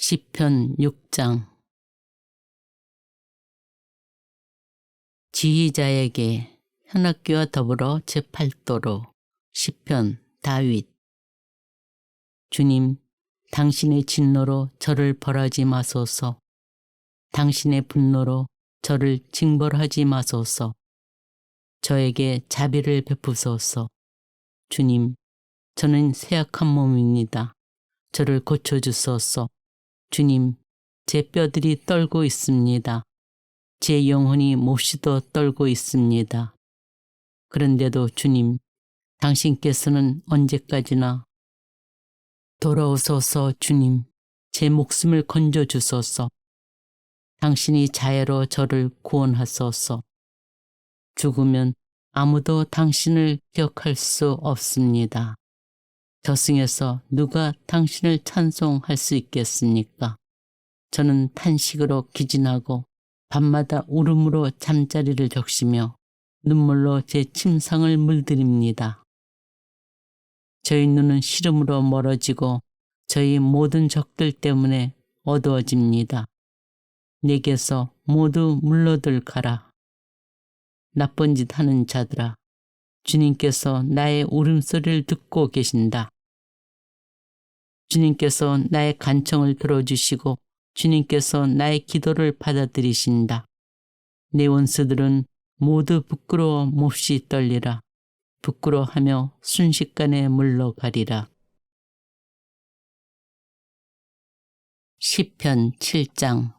시편 6장. 지휘자에게 현악기와 더불어 제8도로 시편 다윗. 주님, 당신의 진노로 저를 벌하지 마소서. 당신의 분노로 저를 징벌하지 마소서. 저에게 자비를 베푸소서. 주님, 저는 쇠약한 몸입니다. 저를 고쳐주소서. 주님, 제 뼈들이 떨고 있습니다. 제 영혼이 몹시도 떨고 있습니다. 그런데도 주님, 당신께서는 언제까지나 돌아오소서. 주님, 제 목숨을 건져주소서. 당신이 자애로 저를 구원하소서. 죽으면 아무도 당신을 기억할 수 없습니다. 저승에서 누가 당신을 찬송할 수 있겠습니까? 저는 탄식으로 기진하고 밤마다 울음으로 잠자리를 적시며 눈물로 제 침상을 물들입니다. 저희 눈은 시름으로 멀어지고 저희 모든 적들 때문에 어두워집니다. 내게서 모두 물러들 가라. 나쁜 짓 하는 자들아, 주님께서 나의 울음소리를 듣고 계신다. 주님께서 나의 간청을 들어주시고 주님께서 나의 기도를 받아들이신다. 내 원수들은 모두 부끄러워 몹시 떨리라. 부끄러워하며 순식간에 물러가리라. 시편 7장.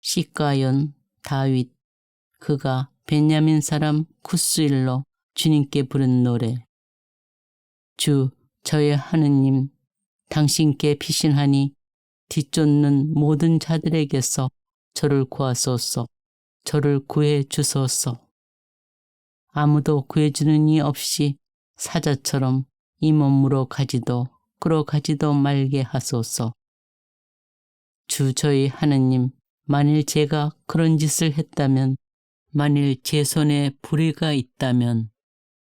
시가연 다윗. 그가 베냐민 사람 쿠스일로 주님께 부른 노래. 주, 저의 하느님, 당신께 피신하니 뒤쫓는 모든 자들에게서 저를 구하소서. 저를 구해 주소서. 아무도 구해주는 이 없이 사자처럼 이 몸으로 가지도 끌어가지도 말게 하소서. 주, 저희 하느님, 만일 제가 그런 짓을 했다면, 만일 제 손에 불의가 있다면,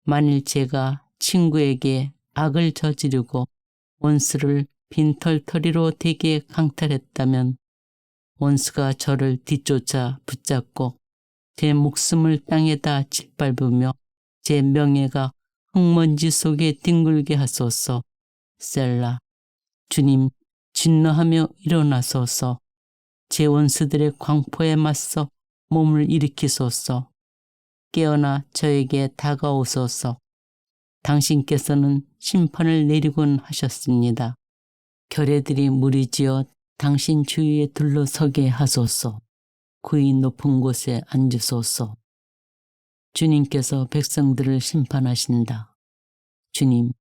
만일 제가 친구에게 악을 저지르고 원수를 빈털터리로 되게 강탈했다면, 원수가 저를 뒤쫓아 붙잡고 제 목숨을 땅에다 짓밟으며 제 명예가 흙먼지 속에 뒹굴게 하소서. 셀라. 주님, 진노하며 일어나소서. 제 원수들의 광포에 맞서 몸을 일으키소서. 깨어나 저에게 다가오소서. 당신께서는 심판을 내리곤 하셨습니다. 결의들이 무리지어 당신 주위에 둘러서게 하소서. 그의 높은 곳에 앉으소서. 주님께서 백성들을 심판하신다. 주님,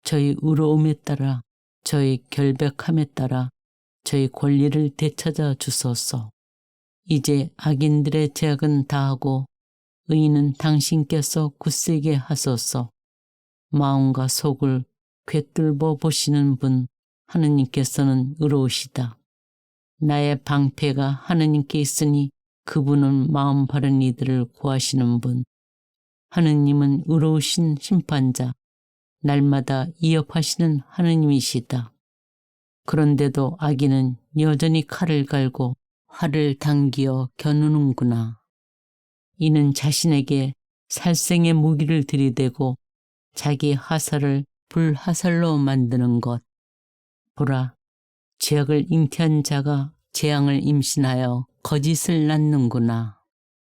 저희 의로움에 따라, 저희 결백함에 따라 저희 권리를 되찾아 주소서. 이제 악인들의 죄악은 다하고 의인은 당신께서 굳세게 하소서. 마음과 속을 꿰뚫어 보시는 분 하느님께서는 의로우시다. 나의 방패가 하느님께 있으니 그분은 마음 바른 이들을 구하시는 분. 하느님은 의로우신 심판자, 날마다 이업하시는 하느님이시다. 그런데도 악인은 여전히 칼을 갈고 활을 당기어 겨누는구나. 이는 자신에게 살생의 무기를 들이대고 자기 화살을 불화살로 만드는 것. 보라, 죄악을 잉태한 자가 재앙을 임신하여 거짓을 낳는구나.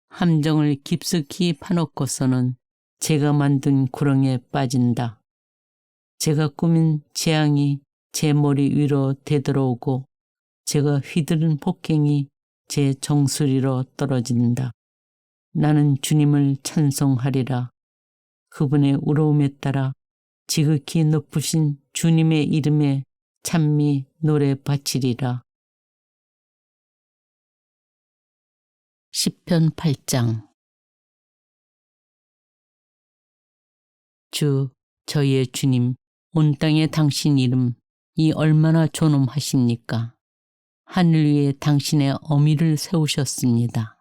함정을 깊숙이 파놓고서는 제가 만든 구렁에 빠진다. 제가 꾸민 재앙이 제 머리 위로 되돌아오고 제가 휘두른 폭행이 제 정수리로 떨어진다. 나는 주님을 찬송하리라. 그분의 의로움에 따라 지극히 높으신 주님의 이름에 찬미 노래 바치리라. 시편 8장. 주, 저희의 주님, 온 땅에 당신 이름 이 얼마나 존엄하십니까? 하늘 위에 당신의 어미를 세우셨습니다.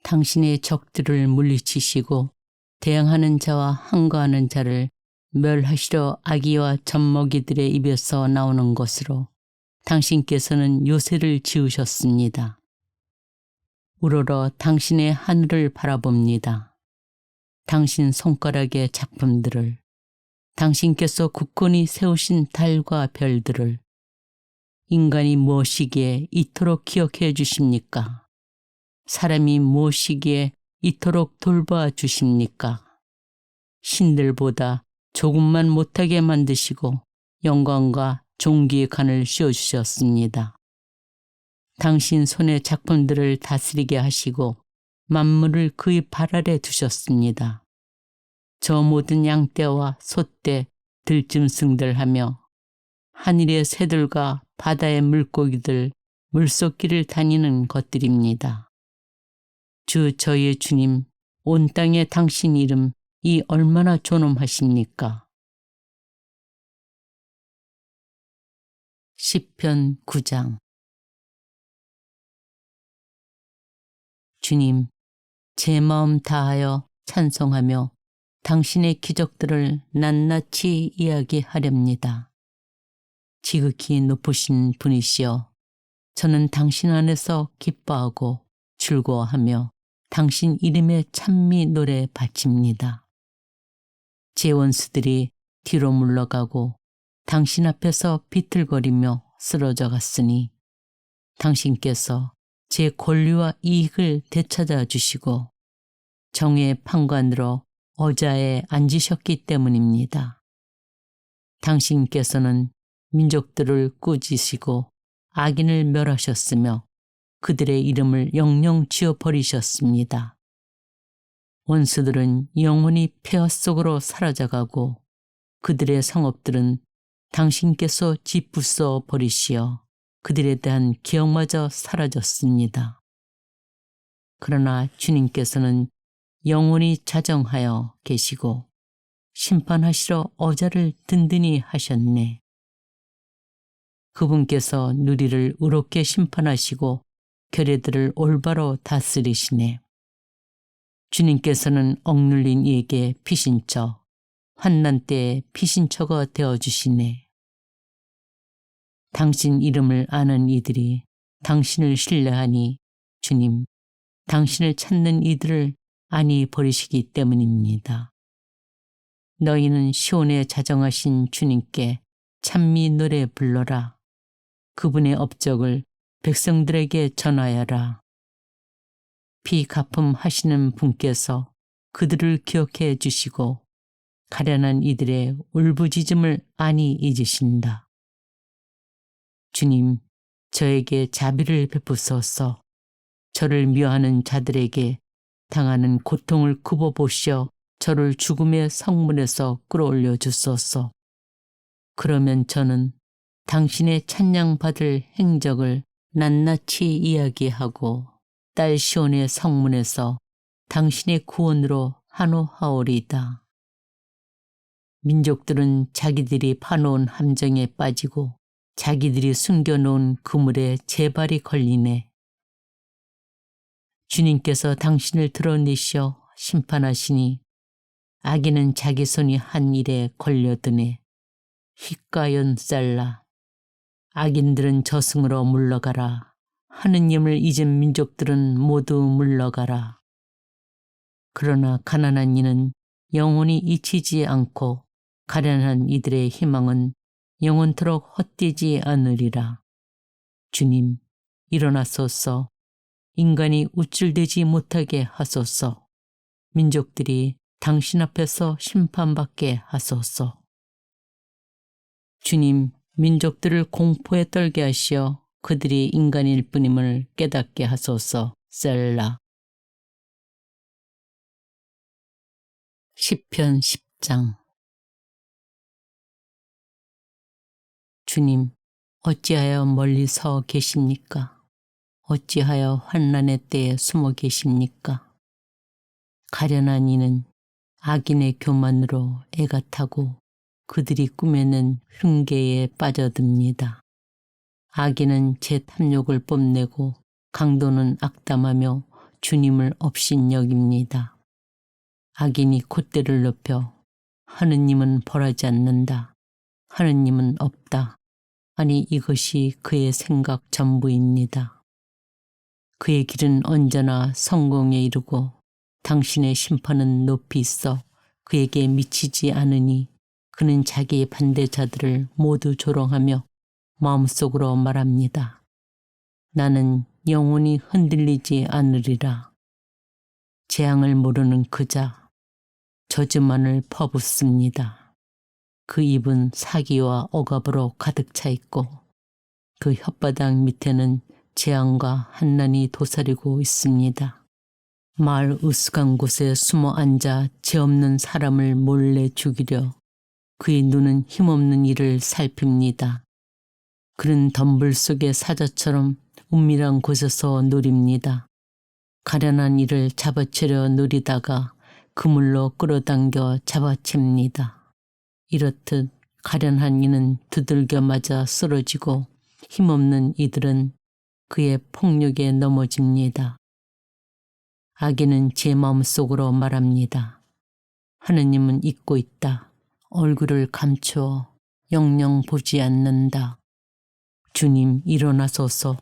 당신의 적들을 물리치시고 대항하는 자와 항거하는 자를 멸하시려 아기와 젖먹이들의 입에서 나오는 것으로 당신께서는 요새를 지으셨습니다. 우러러 당신의 하늘을 바라봅니다. 당신 손가락의 작품들을, 당신께서 굳건히 세우신 달과 별들을 인간이 무엇이기에 이토록 기억해 주십니까? 사람이 무엇이기에 이토록 돌봐 주십니까? 신들보다 조금만 못하게 만드시고 영광과 존귀의 간을 씌워주셨습니다. 당신 손의 작품들을 다스리게 하시고 만물을 그의 발 아래 두셨습니다. 저 모든 양떼와 소떼, 들짐승들 하며 하늘의 새들과 바다의 물고기들, 물속길을 다니는 것들입니다. 주 저희의 주님, 온 땅에 당신 이름 이 얼마나 존엄하십니까? 시편 9장. 주님, 제 마음 다하여 찬송하며 당신의 기적들을 낱낱이 이야기하렵니다. 지극히 높으신 분이시여, 저는 당신 안에서 기뻐하고 즐거워하며 당신 이름에 찬미 노래 바칩니다. 제 원수들이 뒤로 물러가고 당신 앞에서 비틀거리며 쓰러져 갔으니 당신께서 제 권리와 이익을 되찾아 주시고 정의 판관으로 어자에 앉으셨기 때문입니다. 당신께서는 민족들을 꾸짖으시고 악인을 멸하셨으며 그들의 이름을 영영 지워버리셨습니다. 원수들은 영원히 폐허 속으로 사라져가고 그들의 성읍들은 당신께서 짓부숴 버리시어 그들에 대한 기억마저 사라졌습니다. 그러나 주님께서는 영원히 자정하여 계시고 심판하시러 어자를 든든히 하셨네. 그분께서 누리를 의롭게 심판하시고 결례들을 올바로 다스리시네. 주님께서는 억눌린 이에게 피신처, 환난 때에 피신처가 되어주시네. 당신 이름을 아는 이들이 당신을 신뢰하니 주님, 당신을 찾는 이들을 안히 버리시기 때문입니다. 너희는 시온에 자정하신 주님께 찬미 노래 불러라. 그분의 업적을 백성들에게 전하여라. 비가품 하시는 분께서 그들을 기억해 주시고 가련한 이들의 울부짖음을 안히 잊으신다. 주님, 저에게 자비를 베푸소서. 저를 미워하는 자들에게 당하는 고통을 굽어보시어 저를 죽음의 성문에서 끌어올려 주소서. 그러면 저는 당신의 찬양받을 행적을 낱낱이 이야기하고 딸 시온의 성문에서 당신의 구원으로 한호하오리이다. 민족들은 자기들이 파놓은 함정에 빠지고 자기들이 숨겨놓은 그물에 제 발이 걸리네. 주님께서 당신을 드러내시어 심판하시니 악인은 자기 손이 한 일에 걸려드네. 휘가연 쌀라. 악인들은 저승으로 물러가라. 하느님을 잊은 민족들은 모두 물러가라. 그러나 가난한 이는 영원히 잊히지 않고 가련한 이들의 희망은 영원토록 헛되지 않으리라. 주님, 일어나소서. 인간이 우쭐대지 못하게 하소서. 민족들이 당신 앞에서 심판받게 하소서. 주님, 민족들을 공포에 떨게 하시어 그들이 인간일 뿐임을 깨닫게 하소서. 셀라. 시편 10장. 주님, 어찌하여 멀리 서 계십니까? 어찌하여 환난의 때에 숨어 계십니까? 가련한 이는 악인의 교만으로 애가 타고 그들이 꾸며낸 흉계에 빠져듭니다. 악인은 제 탐욕을 뽐내고 강도는 악담하며 주님을 업신여깁니다. 악인이 콧대를 높여 하느님은 벌하지 않는다. 하느님은 없다. 아니 이것이 그의 생각 전부입니다. 그의 길은 언제나 성공에 이르고 당신의 심판은 높이 있어 그에게 미치지 않으니 그는 자기의 반대자들을 모두 조롱하며 마음속으로 말합니다. 나는 영원히 흔들리지 않으리라. 재앙을 모르는 그자 저주만을 퍼붓습니다. 그 입은 사기와 억압으로 가득 차 있고 그 혓바닥 밑에는 재앙과 한난이 도사리고 있습니다. 마을 으슥한 곳에 숨어 앉아 죄 없는 사람을 몰래 죽이려 그의 눈은 힘없는 이를 살핍니다. 그는 덤불 속의 사자처럼 은밀한 곳에서 노립니다. 가련한 이를 잡아채려 노리다가 그물로 끌어당겨 잡아챕니다. 이렇듯 가련한 이는 두들겨 맞아 쓰러지고 힘없는 이들은 그의 폭력에 넘어집니다. 악인은 제 마음속으로 말합니다. 하느님은 잊고 있다. 얼굴을 감추어 영영 보지 않는다. 주님 일어나소서.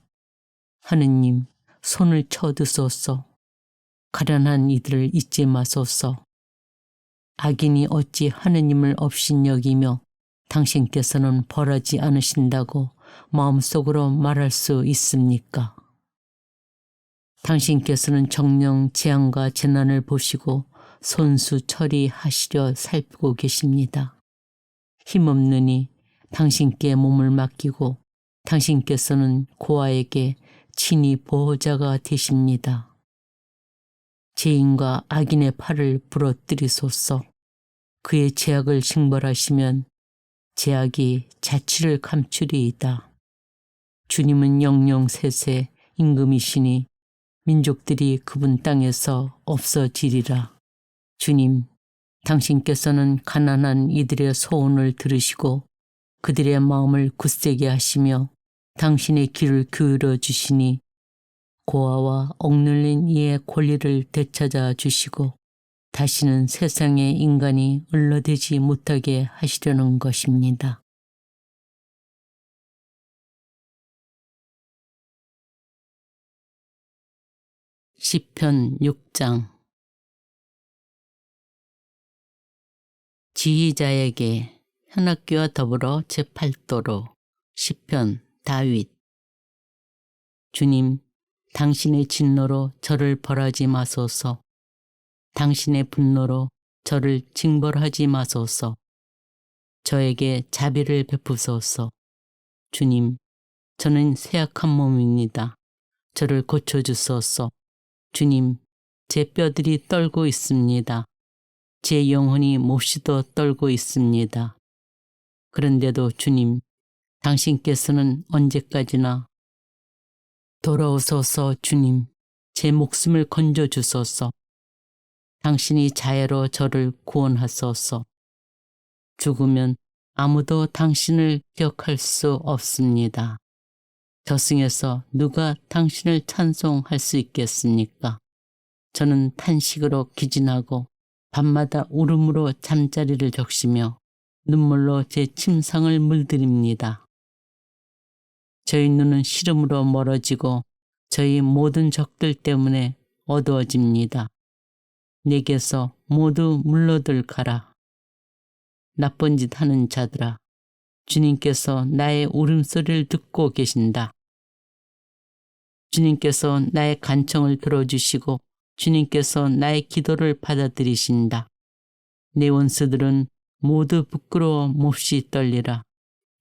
하느님 손을 쳐드소서. 가련한 이들을 잊지 마소서. 악인이 어찌 하느님을 업신여기며 당신께서는 벌하지 않으신다고 마음속으로 말할 수 있습니까? 당신께서는 정녕 재앙과 재난을 보시고 손수 처리하시려 살피고 계십니다. 힘없느니 당신께 몸을 맡기고 당신께서는 고아에게 친히 보호자가 되십니다. 죄인과 악인의 팔을 부러뜨리소서. 그의 죄악을 징벌하시면 죄악이 자취를 감추리이다. 주님은 영영 세세 임금이시니 민족들이 그분 땅에서 없어지리라. 주님, 당신께서는 가난한 이들의 소원을 들으시고 그들의 마음을 굳세게 하시며 당신의 귀를 기울여 주시니 고아와 억눌린 이의 권리를 되찾아 주시고 다시는 세상의 인간이 을러대지 못하게 하시려는 것입니다. 시편 6장. 지휘자에게 현악기와 더불어 제8도로 시편 다윗. 주님, 당신의 진노로 저를 벌하지 마소서. 당신의 분노로 저를 징벌하지 마소서. 저에게 자비를 베푸소서. 주님, 저는 쇠약한 몸입니다. 저를 고쳐주소서. 주님, 제 뼈들이 떨고 있습니다. 제 영혼이 몹시도 떨고 있습니다. 그런데도 주님, 당신께서는 언제까지나 돌아오소서. 주님, 제 목숨을 건져주소서. 당신이 자애로 저를 구원하소서. 죽으면 아무도 당신을 기억할 수 없습니다. 저승에서 누가 당신을 찬송할 수 있겠습니까? 저는 탄식으로 기진하고 밤마다 울음으로 잠자리를 적시며 눈물로 제 침상을 물들입니다. 저희 눈은 시름으로 멀어지고 저희 모든 적들 때문에 어두워집니다. 내게서 모두 물러들 가라. 나쁜 짓 하는 자들아, 주님께서 나의 울음소리를 듣고 계신다. 주님께서 나의 간청을 들어주시고 주님께서 나의 기도를 받아들이신다. 내 원수들은 모두 부끄러워 몹시 떨리라.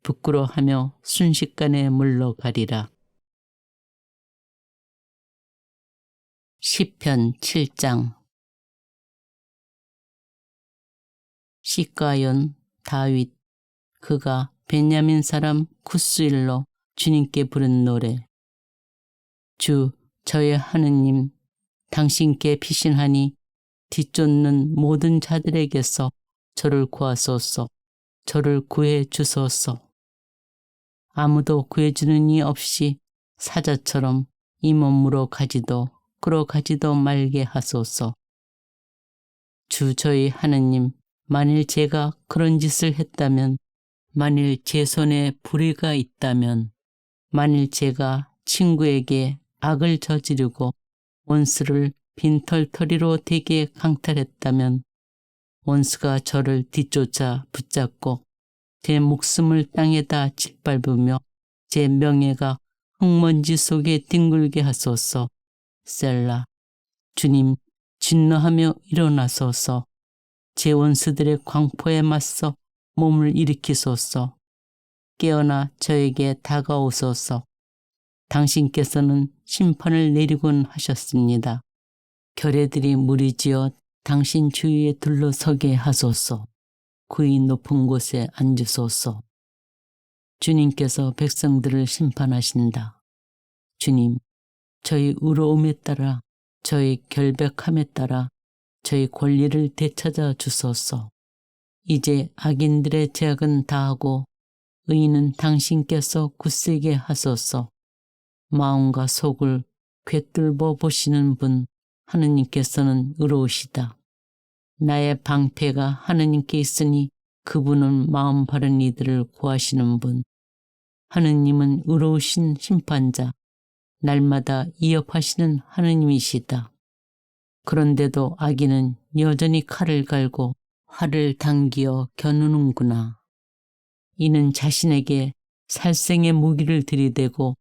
부끄러워하며 순식간에 물러가리라. 시편 7장. 시가연 다윗. 그가 베냐민 사람 쿠스일로 주님께 부른 노래. 주 저의 하느님, 당신께 피신하니 뒤쫓는 모든 자들에게서 저를 구하소서. 저를 구해 주소서. 아무도 구해주는 이 없이 사자처럼 이 몸으로 가지도 끌어가지도 말게 하소서. 주 저희 하느님, 만일 제가 그런 짓을 했다면, 만일 제 손에 불의가 있다면, 만일 제가 친구에게 악을 저지르고 원수를 빈털터리로 대게 강탈했다면 원수가 저를 뒤쫓아 붙잡고 제 목숨을 땅에다 짓밟으며 제 명예가 흙먼지 속에 뒹굴게 하소서. 셀라. 주님, 진노하며 일어나소서. 제 원수들의 광포에 맞서 몸을 일으키소서. 깨어나 저에게 다가오소서. 당신께서는 심판을 내리곤 하셨습니다. 결의들이 무리지어 당신 주위에 둘러서게 하소서. 그의 높은 곳에 앉으소서. 주님께서 백성들을 심판하신다. 주님, 저희 의로움에 따라, 저희 결백함에 따라 저희 권리를 되찾아 주소서. 이제 악인들의 죄악은 다하고 의인은 당신께서 굳세게 하소서. 마음과 속을 꿰뚫어 보시는 분 하느님께서는 의로우시다. 나의 방패가 하느님께 있으니 그분은 마음 바른 이들을 구하시는 분. 하느님은 의로우신 심판자, 날마다 이업하시는 하느님이시다. 그런데도 악인은 여전히 칼을 갈고 활을 당기어 겨누는구나. 이는 자신에게 살생의 무기를 들이대고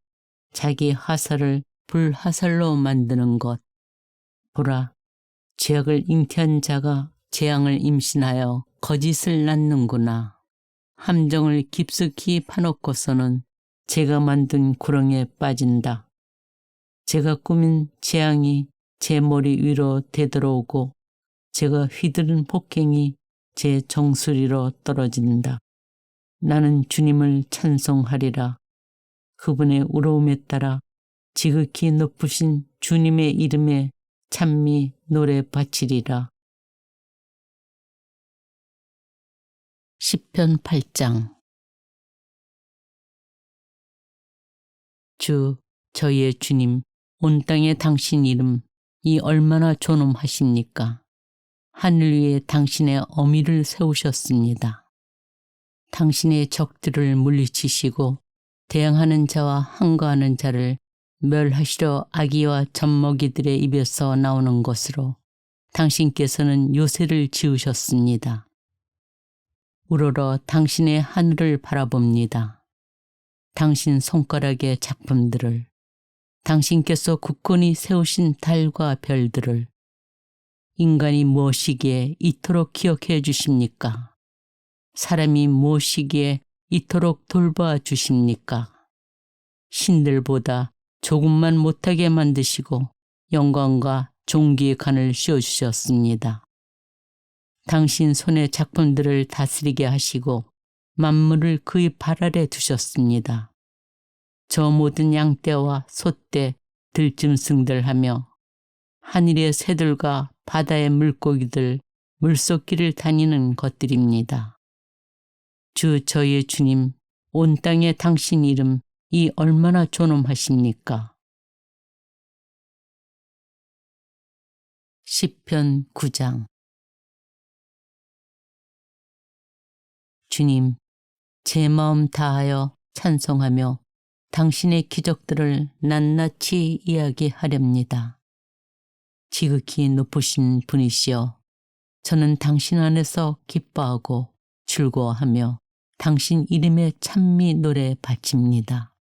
자기 하살을 불하살로 만드는 것. 보라, 죄악을 잉태한 자가 재앙을 임신하여 거짓을 낳는구나. 함정을 깊숙이 파놓고서는 제가 만든 구렁에 빠진다. 제가 꾸민 재앙이 제 머리 위로 되돌아오고 제가 휘두른 폭행이 제 정수리로 떨어진다. 나는 주님을 찬송하리라. 그분의 의로움에 따라 지극히 높으신 주님의 이름에 찬미 노래 바치리라. 시편 8장. 주, 저희의 주님, 온 땅에 당신 이름, 이 얼마나 존엄하십니까? 하늘 위에 당신의 어미를 세우셨습니다. 당신의 적들을 물리치시고 대항하는 자와 항거하는 자를 멸하시려 아기와 젖먹이들의 입에서 나오는 것으로 당신께서는 요새를 지으셨습니다. 우러러 당신의 하늘을 바라봅니다. 당신 손가락의 작품들을, 당신께서 굳건히 세우신 달과 별들을 인간이 무엇이기에 이토록 기억해 주십니까? 사람이 무엇이기에 이토록 돌봐 주십니까? 신들보다 조금만 못하게 만드시고 영광과 존귀의 간을 씌워주셨습니다. 당신 손의 작품들을 다스리게 하시고 만물을 그의 발 아래 두셨습니다. 저 모든 양떼와 소떼, 들짐승들 하며 하늘의 새들과 바다의 물고기들, 물속길을 다니는 것들입니다. 주 저희의 주님, 온 땅에 당신 이름, 이 얼마나 존엄하십니까? 시편 9장. 주님, 제 마음 다하여 찬송하며 당신의 기적들을 낱낱이 이야기하렵니다. 지극히 높으신 분이시여, 저는 당신 안에서 기뻐하고 즐거워하며 당신 이름에 찬미 노래 바칩니다.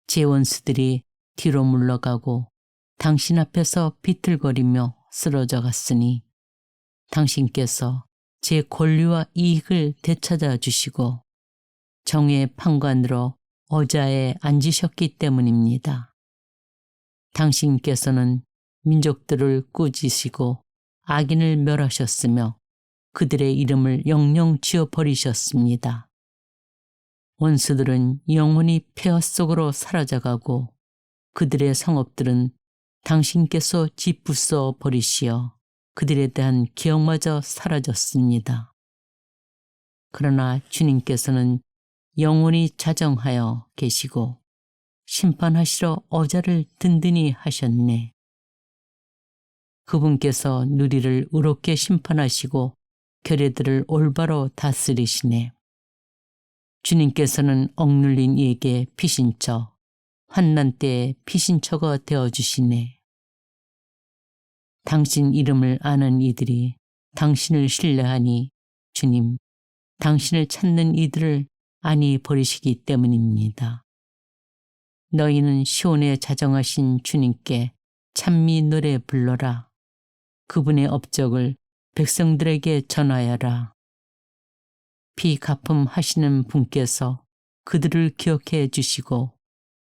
제 원수들이 뒤로 물러가고 당신 앞에서 비틀거리며 쓰러져 갔으니 당신께서 제 권리와 이익을 되찾아 주시고 정의 판관으로 어자에 앉으셨기 때문입니다. 당신께서는 민족들을 꾸짖으시고 악인을 멸하셨으며 그들의 이름을 영영 지워버리셨습니다. 원수들은 영원히 폐허 속으로 사라져가고 그들의 성읍들은 당신께서 짓부숴 버리시어 그들에 대한 기억마저 사라졌습니다. 그러나 주님께서는 영원히 자정하여 계시고 심판하시러 어자를 든든히 하셨네. 그분께서 누리를 의롭게 심판하시고 결의들을 올바로 다스리시네. 주님께서는 억눌린 이에게 피신처, 환난 때에 피신처가 되어주시네. 당신 이름을 아는 이들이 당신을 신뢰하니 주님, 당신을 찾는 이들을 안이 버리시기 때문입니다. 너희는 시온에 자정하신 주님께 찬미 노래 불러라. 그분의 업적을 백성들에게 전하여라. 비가품 하시는 분께서 그들을 기억해 주시고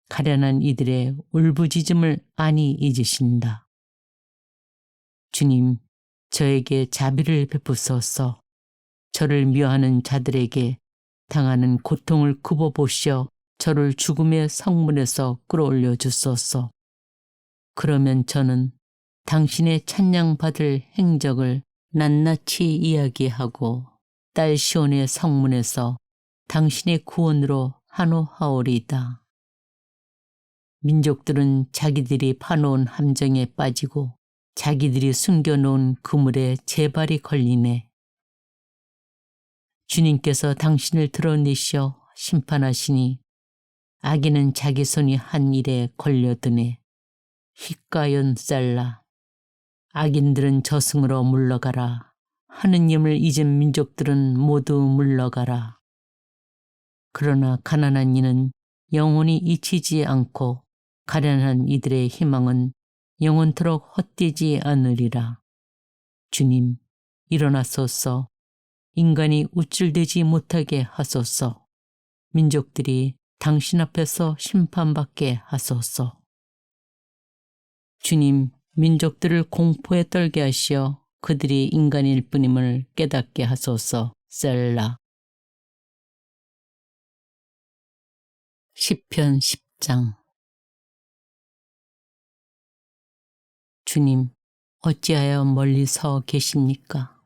가련한 이들의 울부짖음을 안이 잊으신다. 주님, 저에게 자비를 베푸소서. 저를 미워하는 자들에게 당하는 고통을 굽어보시어 저를 죽음의 성문에서 끌어올려 주소서. 그러면 저는 당신의 찬양받을 행적을 낱낱이 이야기하고 딸 시온의 성문에서 당신의 구원으로 한호하오리이다. 민족들은 자기들이 파놓은 함정에 빠지고 자기들이 숨겨놓은 그물에 제발이 걸리네. 주님께서 당신을 드러내시어 심판하시니 악인은 자기 손이 한 일에 걸려드네. 휘가연 쌀라. 악인들은 저승으로 물러가라. 하느님을 잊은 민족들은 모두 물러가라. 그러나 가난한 이는 영원히 잊히지 않고 가련한 이들의 희망은 영원토록 헛되지 않으리라. 주님, 일어나소서. 인간이 우쭐대지 못하게 하소서. 민족들이 당신 앞에서 심판받게 하소서. 주님, 민족들을 공포에 떨게 하시어 그들이 인간일 뿐임을 깨닫게 하소서. 셀라. 시편 10장. 주님, 어찌하여 멀리서 계십니까?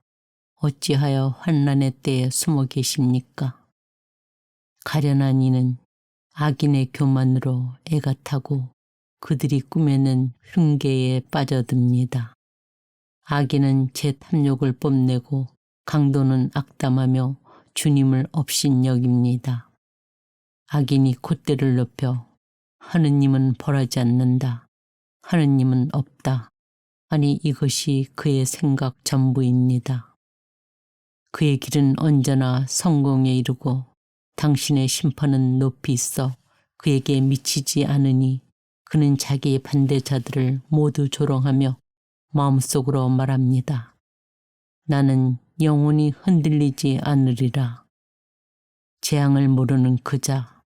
어찌하여 환난의 때에 숨어 계십니까? 가련한 이는 악인의 교만으로 애가 타고 그들이 꾸며낸 흉계에 빠져듭니다. 악인은 제 탐욕을 뽐내고 강도는 악담하며 주님을 업신여깁니다. 악인이 콧대를 높여 하느님은 벌하지 않는다. 하느님은 없다. 아니 이것이 그의 생각 전부입니다. 그의 길은 언제나 성공에 이르고 당신의 심판은 높이 있어 그에게 미치지 않으니 그는 자기의 반대자들을 모두 조롱하며 마음속으로 말합니다. 나는 영원히 흔들리지 않으리라. 재앙을 모르는 그자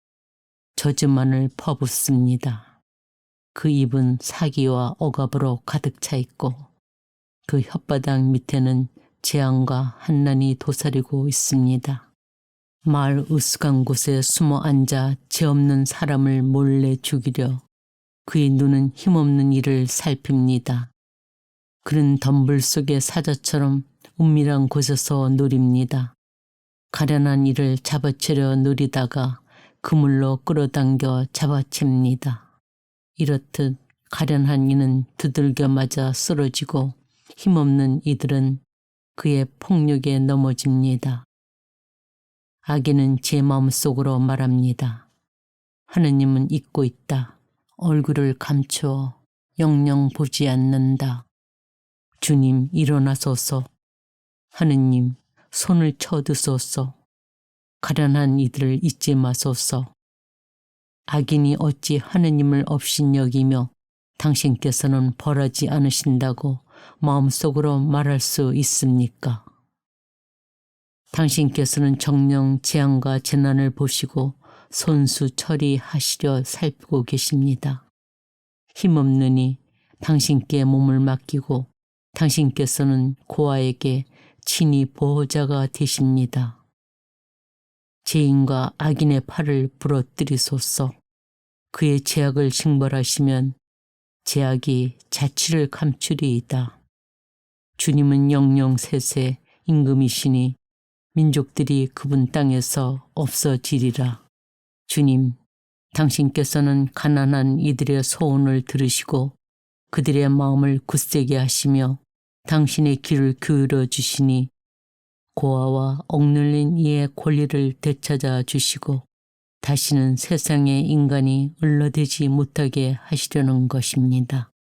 저주만을 퍼붓습니다. 그 입은 사기와 억압으로 가득 차 있고 그 혓바닥 밑에는 재앙과 한난이 도사리고 있습니다. 마을 으슥한 곳에 숨어 앉아 죄 없는 사람을 몰래 죽이려 그의 눈은 힘없는 이를 살핍니다. 그는 덤불 속의 사자처럼 은밀한 곳에서 노립니다. 가련한 이를 잡아채려 노리다가 그물로 끌어당겨 잡아챕니다. 이렇듯 가련한 이는 두들겨 맞아 쓰러지고 힘없는 이들은 그의 폭력에 넘어집니다. 악인은 제 마음속으로 말합니다. 하느님은 잊고 있다. 얼굴을 감추어 영영 보지 않는다. 주님 일어나소서. 하느님 손을 쳐드소서. 가련한 이들을 잊지 마소서. 악인이 어찌 하느님을 업신여기며 당신께서는 벌하지 않으신다고 마음속으로 말할 수 있습니까? 당신께서는 정녕 재앙과 재난을 보시고 손수 처리하시려 살피고 계십니다. 힘없느니 당신께 몸을 맡기고 당신께서는 고아에게 친히 보호자가 되십니다. 죄인과 악인의 팔을 부러뜨리소서. 그의 죄악을 징벌하시면 죄악이 자취를 감추리이다. 주님은 영영세세 임금이시니 민족들이 그분 땅에서 없어지리라. 주님, 당신께서는 가난한 이들의 소원을 들으시고 그들의 마음을 굳세게 하시며 당신의 귀를 기울여 주시니 고아와 억눌린 이의 권리를 되찾아 주시고 다시는 세상에 인간이 을러대지 못하게 하시려는 것입니다.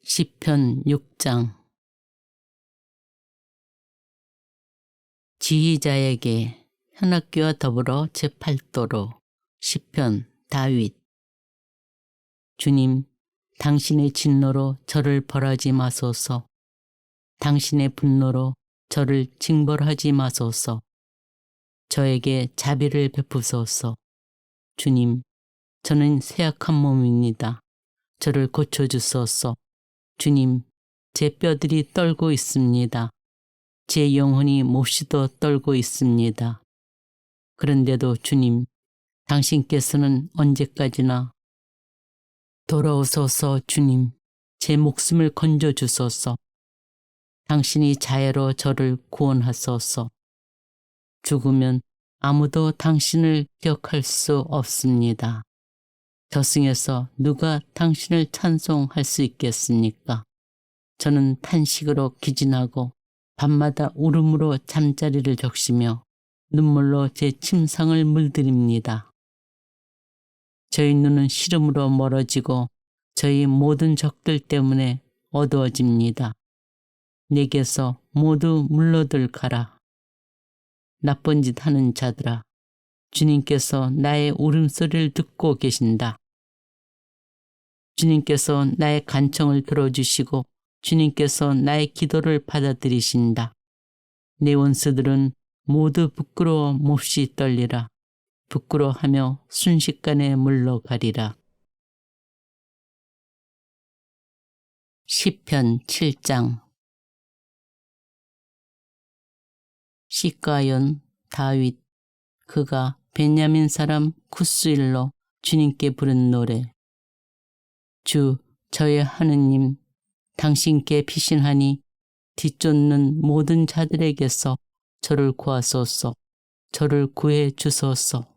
시편 6장. 지휘자에게 현악기와 더불어 제8도로 시편 다윗. 주님, 당신의 진노로 저를 벌하지 마소서. 당신의 분노로 저를 징벌하지 마소서. 저에게 자비를 베푸소서. 주님, 저는 쇠약한 몸입니다. 저를 고쳐주소서. 주님, 제 뼈들이 떨고 있습니다. 제 영혼이 몹시도 떨고 있습니다. 그런데도 주님, 당신께서는 언제까지나 돌아오소서. 주님, 제 목숨을 건져주소서. 당신이 자애로 저를 구원하소서. 죽으면 아무도 당신을 기억할 수 없습니다. 저승에서 누가 당신을 찬송할 수 있겠습니까? 저는 탄식으로 기진하고 밤마다 울음으로 잠자리를 적시며 눈물로 제 침상을 물들입니다. 저희 눈은 시름으로 멀어지고 저희 모든 적들 때문에 어두워집니다. 내게서 모두 물러들 가라. 나쁜 짓 하는 자들아, 주님께서 나의 울음소리를 듣고 계신다. 주님께서 나의 간청을 들어주시고 주님께서 나의 기도를 받아들이신다. 내 원수들은 모두 부끄러워 몹시 떨리라. 부끄러워하며 순식간에 물러가리라. 시편 7장. 시가연 다윗. 그가 베냐민 사람 구스일로 주님께 부른 노래. 주 저의 하느님, 당신께 피신하니 뒤쫓는 모든 자들에게서 저를 구하소서. 저를 구해 주소서.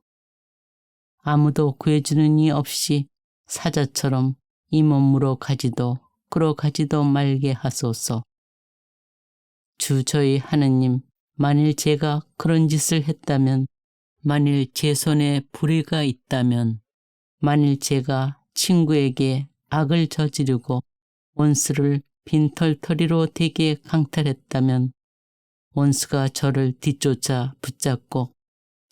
아무도 구해주는 이 없이 사자처럼 이 몸으로 가지도 끌어가지도 말게 하소서. 주 저희 하느님, 만일 제가 그런 짓을 했다면, 만일 제 손에 불의가 있다면, 만일 제가 친구에게 악을 저지르고 원수를 빈털터리로 되게 강탈했다면 원수가 저를 뒤쫓아 붙잡고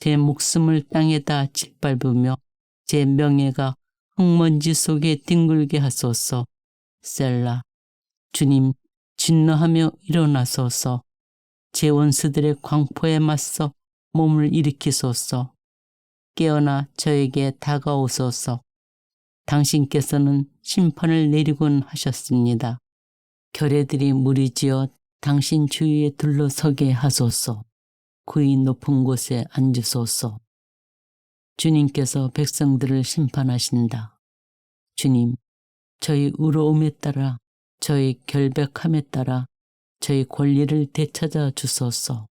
제 목숨을 땅에다 짓밟으며 제 명예가 흙먼지 속에 뒹굴게 하소서. 셀라. 주님, 진노하며 일어나소서. 제 원수들의 광포에 맞서 몸을 일으키소서. 깨어나 저에게 다가오소서. 당신께서는 심판을 내리곤 하셨습니다. 결의들이 무리지어 당신 주위에 둘러서게 하소서. 그의 높은 곳에 앉으소서. 주님께서 백성들을 심판하신다. 주님, 저희 의로움에 따라, 저희 결백함에 따라 저희 권리를 되찾아 주소서.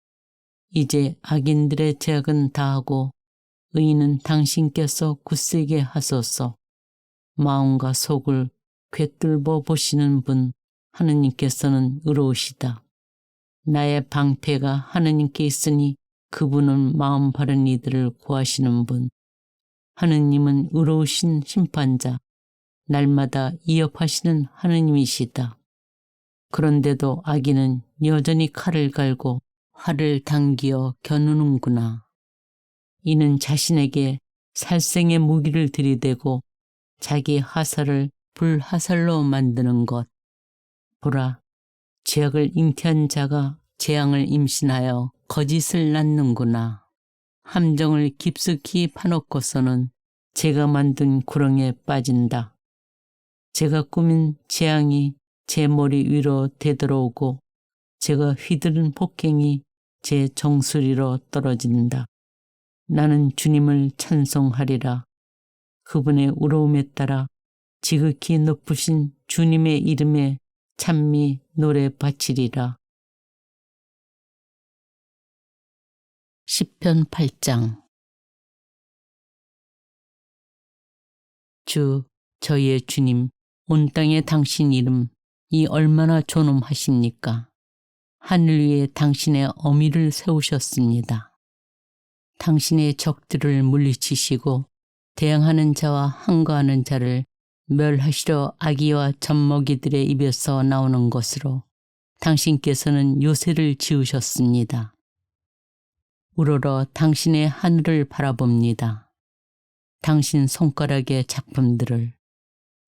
이제 악인들의 제약은 다하고 의인은 당신께서 굳세게 하소서. 마음과 속을 꿰뚫어 보시는 분, 하느님께서는 의로우시다. 나의 방패가 하느님께 있으니 그분은 마음 바른 이들을 구하시는 분. 하느님은 의로우신 심판자, 날마다 이업하시는 하느님이시다. 그런데도 악인은 여전히 칼을 갈고 활을 당기어 겨누는구나. 이는 자신에게 살생의 무기를 들이대고 자기 하살을 불하살로 만드는 것. 보라, 죄악을 잉태한 자가 재앙을 임신하여 거짓을 낳는구나. 함정을 깊숙이 파놓고서는 제가 만든 구렁에 빠진다. 제가 꾸민 재앙이 제 머리 위로 되돌아오고 제가 휘두른 폭행이 제 정수리로 떨어진다. 나는 주님을 찬송하리라. 그분의 의로움에 따라 지극히 높으신 주님의 이름에 찬미 노래 바치리라. 시편 8장. 주 저희의 주님, 온 땅에 당신 이름 이 얼마나 존엄하십니까? 하늘 위에 당신의 어미를 세우셨습니다. 당신의 적들을 물리치시고 대항하는 자와 항거하는 자를 멸하시려 아기와 젖먹이들의 입에서 나오는 것으로 당신께서는 요새를 지으셨습니다. 우러러 당신의 하늘을 바라봅니다. 당신 손가락의 작품들을,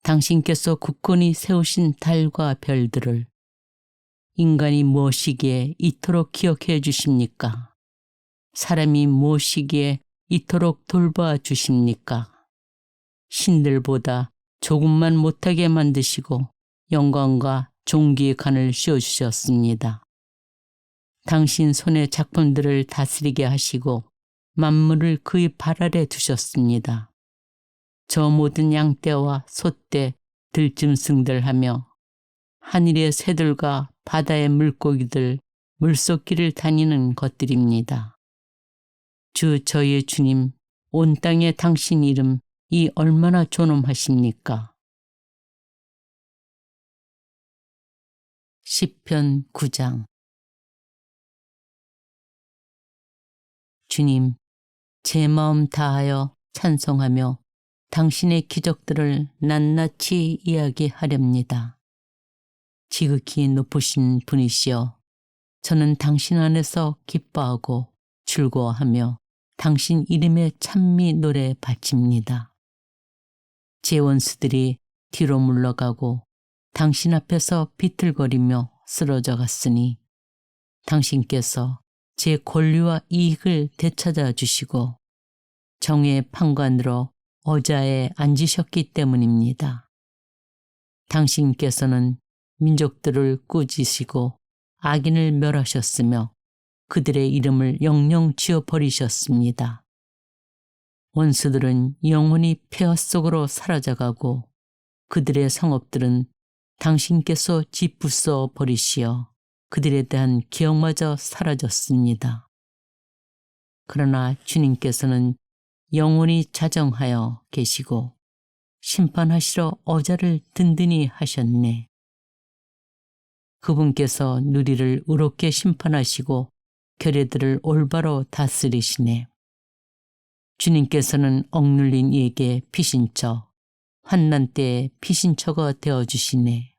당신께서 굳건히 세우신 달과 별들을 인간이 무엇이기에 이토록 기억해 주십니까? 사람이 무엇이기에 이토록 돌봐 주십니까? 신들보다 조금만 못하게 만드시고 영광과 존귀의 간을 씌워주셨습니다. 당신 손의 작품들을 다스리게 하시고 만물을 그의 발 아래 두셨습니다. 저 모든 양떼와 소떼, 들짐승들 하며 하늘의 새들과 바다의 물고기들, 물속길을 다니는 것들입니다. 주 저희의 주님, 온 땅에 당신 이름 이 얼마나 존엄하십니까? 시편 9장. 주님, 제 마음 다하여 찬송하며 당신의 기적들을 낱낱이 이야기하렵니다. 지극히 높으신 분이시여, 저는 당신 안에서 기뻐하고 즐거워하며 당신 이름에 찬미 노래 바칩니다. 제 원수들이 뒤로 물러가고 당신 앞에서 비틀거리며 쓰러져 갔으니 당신께서 제 권리와 이익을 되찾아 주시고 정의의 판관으로 어자에 앉으셨기 때문입니다. 당신께서는 민족들을 꾸짖으시고 악인을 멸하셨으며 그들의 이름을 영영 지워버리셨습니다. 원수들은 영원히 폐허 속으로 사라져가고 그들의 성읍들은 당신께서 짓부숴 버리시어 그들에 대한 기억마저 사라졌습니다. 그러나 주님께서는 영원히 자정하여 계시고 심판하시러 어자를 든든히 하셨네. 그분께서 누리를 의롭게 심판하시고 결례들을 올바로 다스리시네. 주님께서는 억눌린 이에게 피신처, 환난 때에 피신처가 되어주시네.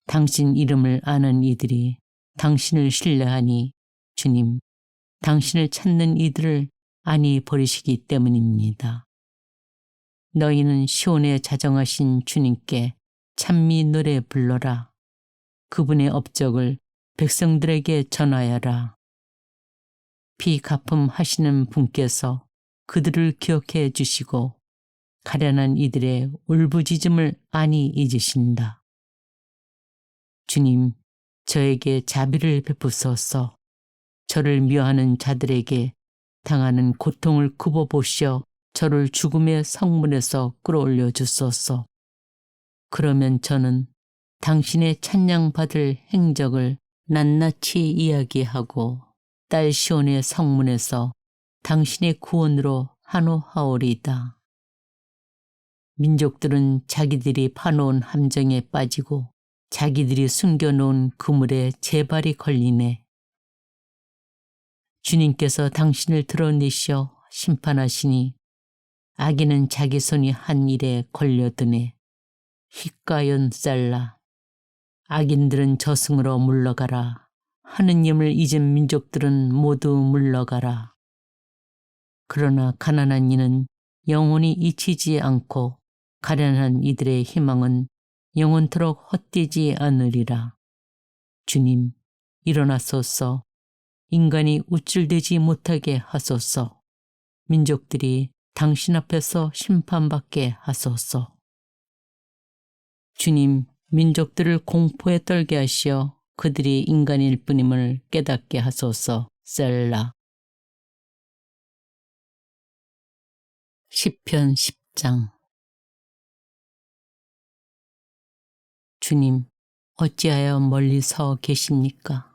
당신 이름을 아는 이들이 당신을 신뢰하니 주님, 당신을 찾는 이들을 안히 버리시기 때문입니다. 너희는 시온에 자정하신 주님께 찬미 노래 불러라. 그분의 업적을 백성들에게 전하여라. 비가품 하시는 분께서 그들을 기억해 주시고 가련한 이들의 울부짖음을 안히 잊으신다. 주님, 저에게 자비를 베푸소서. 저를 미워하는 자들에게 당하는 고통을 굽어보시어 저를 죽음의 성문에서 끌어올려 주소서. 그러면 저는 당신의 찬양받을 행적을 낱낱이 이야기하고 딸 시온의 성문에서 당신의 구원으로 한호하오리이다. 민족들은 자기들이 파놓은 함정에 빠지고 자기들이 숨겨놓은 그물에 제 발이 걸리네. 주님께서 당신을 드러내시어 심판하시니 악인은 자기 손이 한 일에 걸려드네. 휘가연 쌀라. 악인들은 저승으로 물러가라. 하느님을 잊은 민족들은 모두 물러가라. 그러나 가난한 이는 영원히 잊히지 않고 가련한 이들의 희망은 영원토록 헛되지 않으리라. 주님, 일어나소서. 인간이 우쭐대지 못하게 하소서. 민족들이 당신 앞에서 심판받게 하소서. 주님, 민족들을 공포에 떨게 하시어 그들이 인간일 뿐임을 깨닫게 하소서. 셀라. 시편 10장. 주님, 어찌하여 멀리 서 계십니까?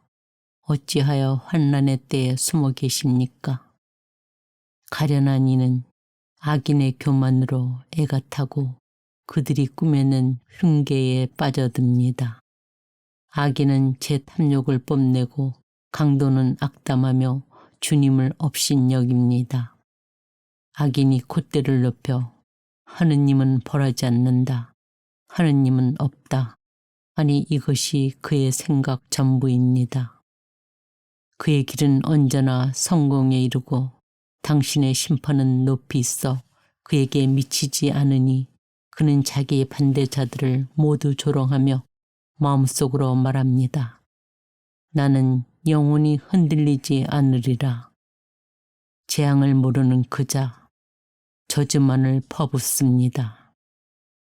어찌하여 환난의 때에 숨어 계십니까? 가련한 이는 악인의 교만으로 애가 타고 그들이 꾸며낸 흉계에 빠져듭니다. 악인은 제 탐욕을 뽐내고 강도는 악담하며 주님을 업신여깁니다. 악인이 콧대를 높여 하느님은 벌하지 않는다. 하느님은 없다. 아니 이것이 그의 생각 전부입니다. 그의 길은 언제나 성공에 이르고 당신의 심판은 높이 있어 그에게 미치지 않으니 그는 자기의 반대자들을 모두 조롱하며 마음속으로 말합니다. 나는 영원히 흔들리지 않으리라. 재앙을 모르는 그자 저주만을 퍼붓습니다.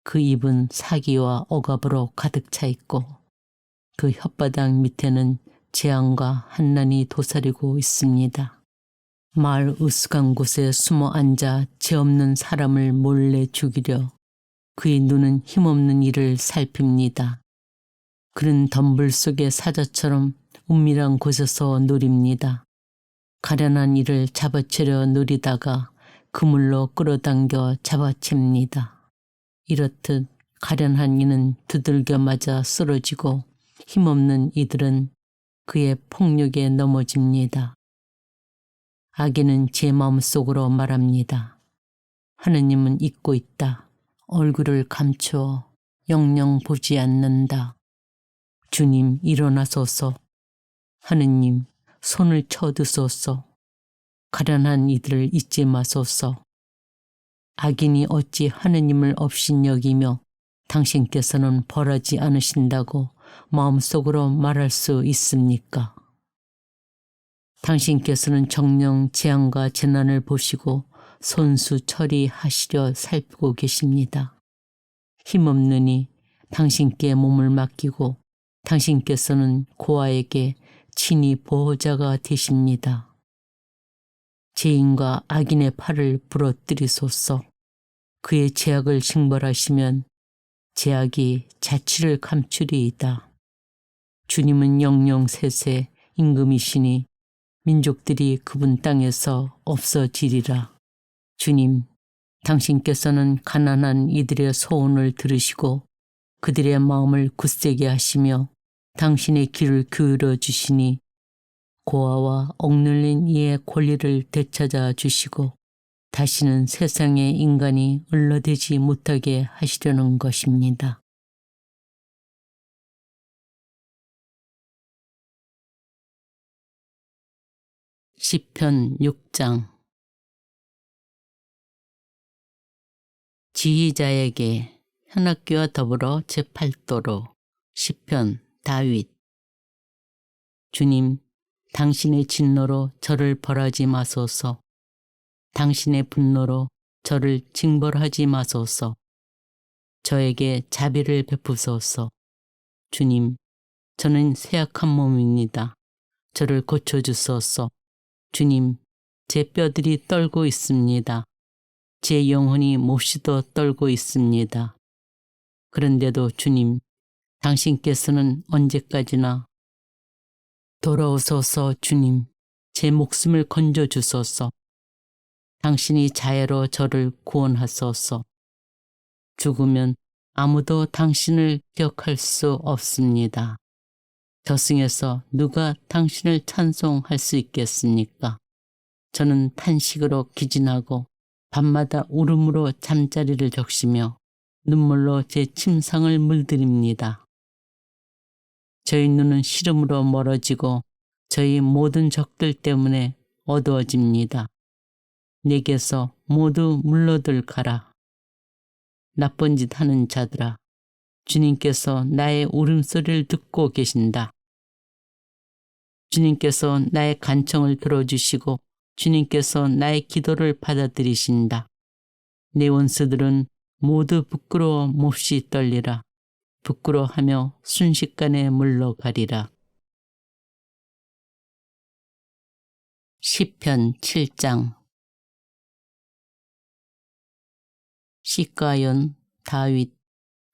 그 입은 사기와 억압으로 가득 차 있고 그 혓바닥 밑에는 재앙과 한난이 도사리고 있습니다. 마을 으슥한 곳에 숨어 앉아 죄 없는 사람을 몰래 죽이려 그의 눈은 힘없는 이를 살핍니다. 그는 덤불 속의 사자처럼 은밀한 곳에서 노립니다. 가련한 이를 잡아채려 노리다가 그물로 끌어당겨 잡아챕니다. 이렇듯 가련한 이는 두들겨 맞아 쓰러지고 힘없는 이들은 그의 폭력에 넘어집니다. 악인은 제 마음속으로 말합니다. 하느님은 잊고 있다. 얼굴을 감추어 영영 보지 않는다. 주님 일어나소서. 하느님 손을 쳐드소서. 가련한 이들을 잊지 마소서. 악인이 어찌 하느님을 업신여기며 당신께서는 벌하지 않으신다고 마음속으로 말할 수 있습니까? 당신께서는 정녕 재앙과 재난을 보시고 손수 처리하시려 살피고 계십니다. 힘없느니 당신께 몸을 맡기고 당신께서는 고아에게 친히 보호자가 되십니다. 죄인과 악인의 팔을 부러뜨리소서. 그의 죄악을 징벌하시면 죄악이 자취를 감추리이다. 주님은 영영 세세 임금이시니 민족들이 그분 땅에서 없어지리라. 주님, 당신께서는 가난한 이들의 소원을 들으시고 그들의 마음을 굳세게 하시며 당신의 귀를 기울여 주시니 고아와 억눌린 이의 권리를 되찾아 주시고 다시는 세상의 인간이 을러대지 못하게 하시려는 것입니다. 시편 6장. 지휘자에게 현악기와 더불어 제8도로 시편 다윗. 주님, 당신의 진노로 저를 벌하지 마소서. 당신의 분노로 저를 징벌하지 마소서. 저에게 자비를 베푸소서. 주님, 저는 쇠약한 몸입니다. 저를 고쳐주소서. 주님, 제 뼈들이 떨고 있습니다. 제 영혼이 몹시도 떨고 있습니다. 그런데도 주님, 당신께서는 언제까지나 돌아오소서. 주님, 제 목숨을 건져주소서. 당신이 자애로 저를 구원하소서. 죽으면 아무도 당신을 기억할 수 없습니다. 저승에서 누가 당신을 찬송할 수 있겠습니까? 저는 탄식으로 기진하고 밤마다 울음으로 잠자리를 적시며 눈물로 제 침상을 물들입니다. 저희 눈은 시름으로 멀어지고 저희 모든 적들 때문에 어두워집니다. 내게서 모두 물러들 가라. 나쁜 짓 하는 자들아, 주님께서 나의 울음소리를 듣고 계신다. 주님께서 나의 간청을 들어주시고 주님께서 나의 기도를 받아들이신다. 내 원수들은 모두 부끄러워 몹시 떨리라. 부끄러워하며 순식간에 물러가리라. 시편 7장. 시가연 다윗.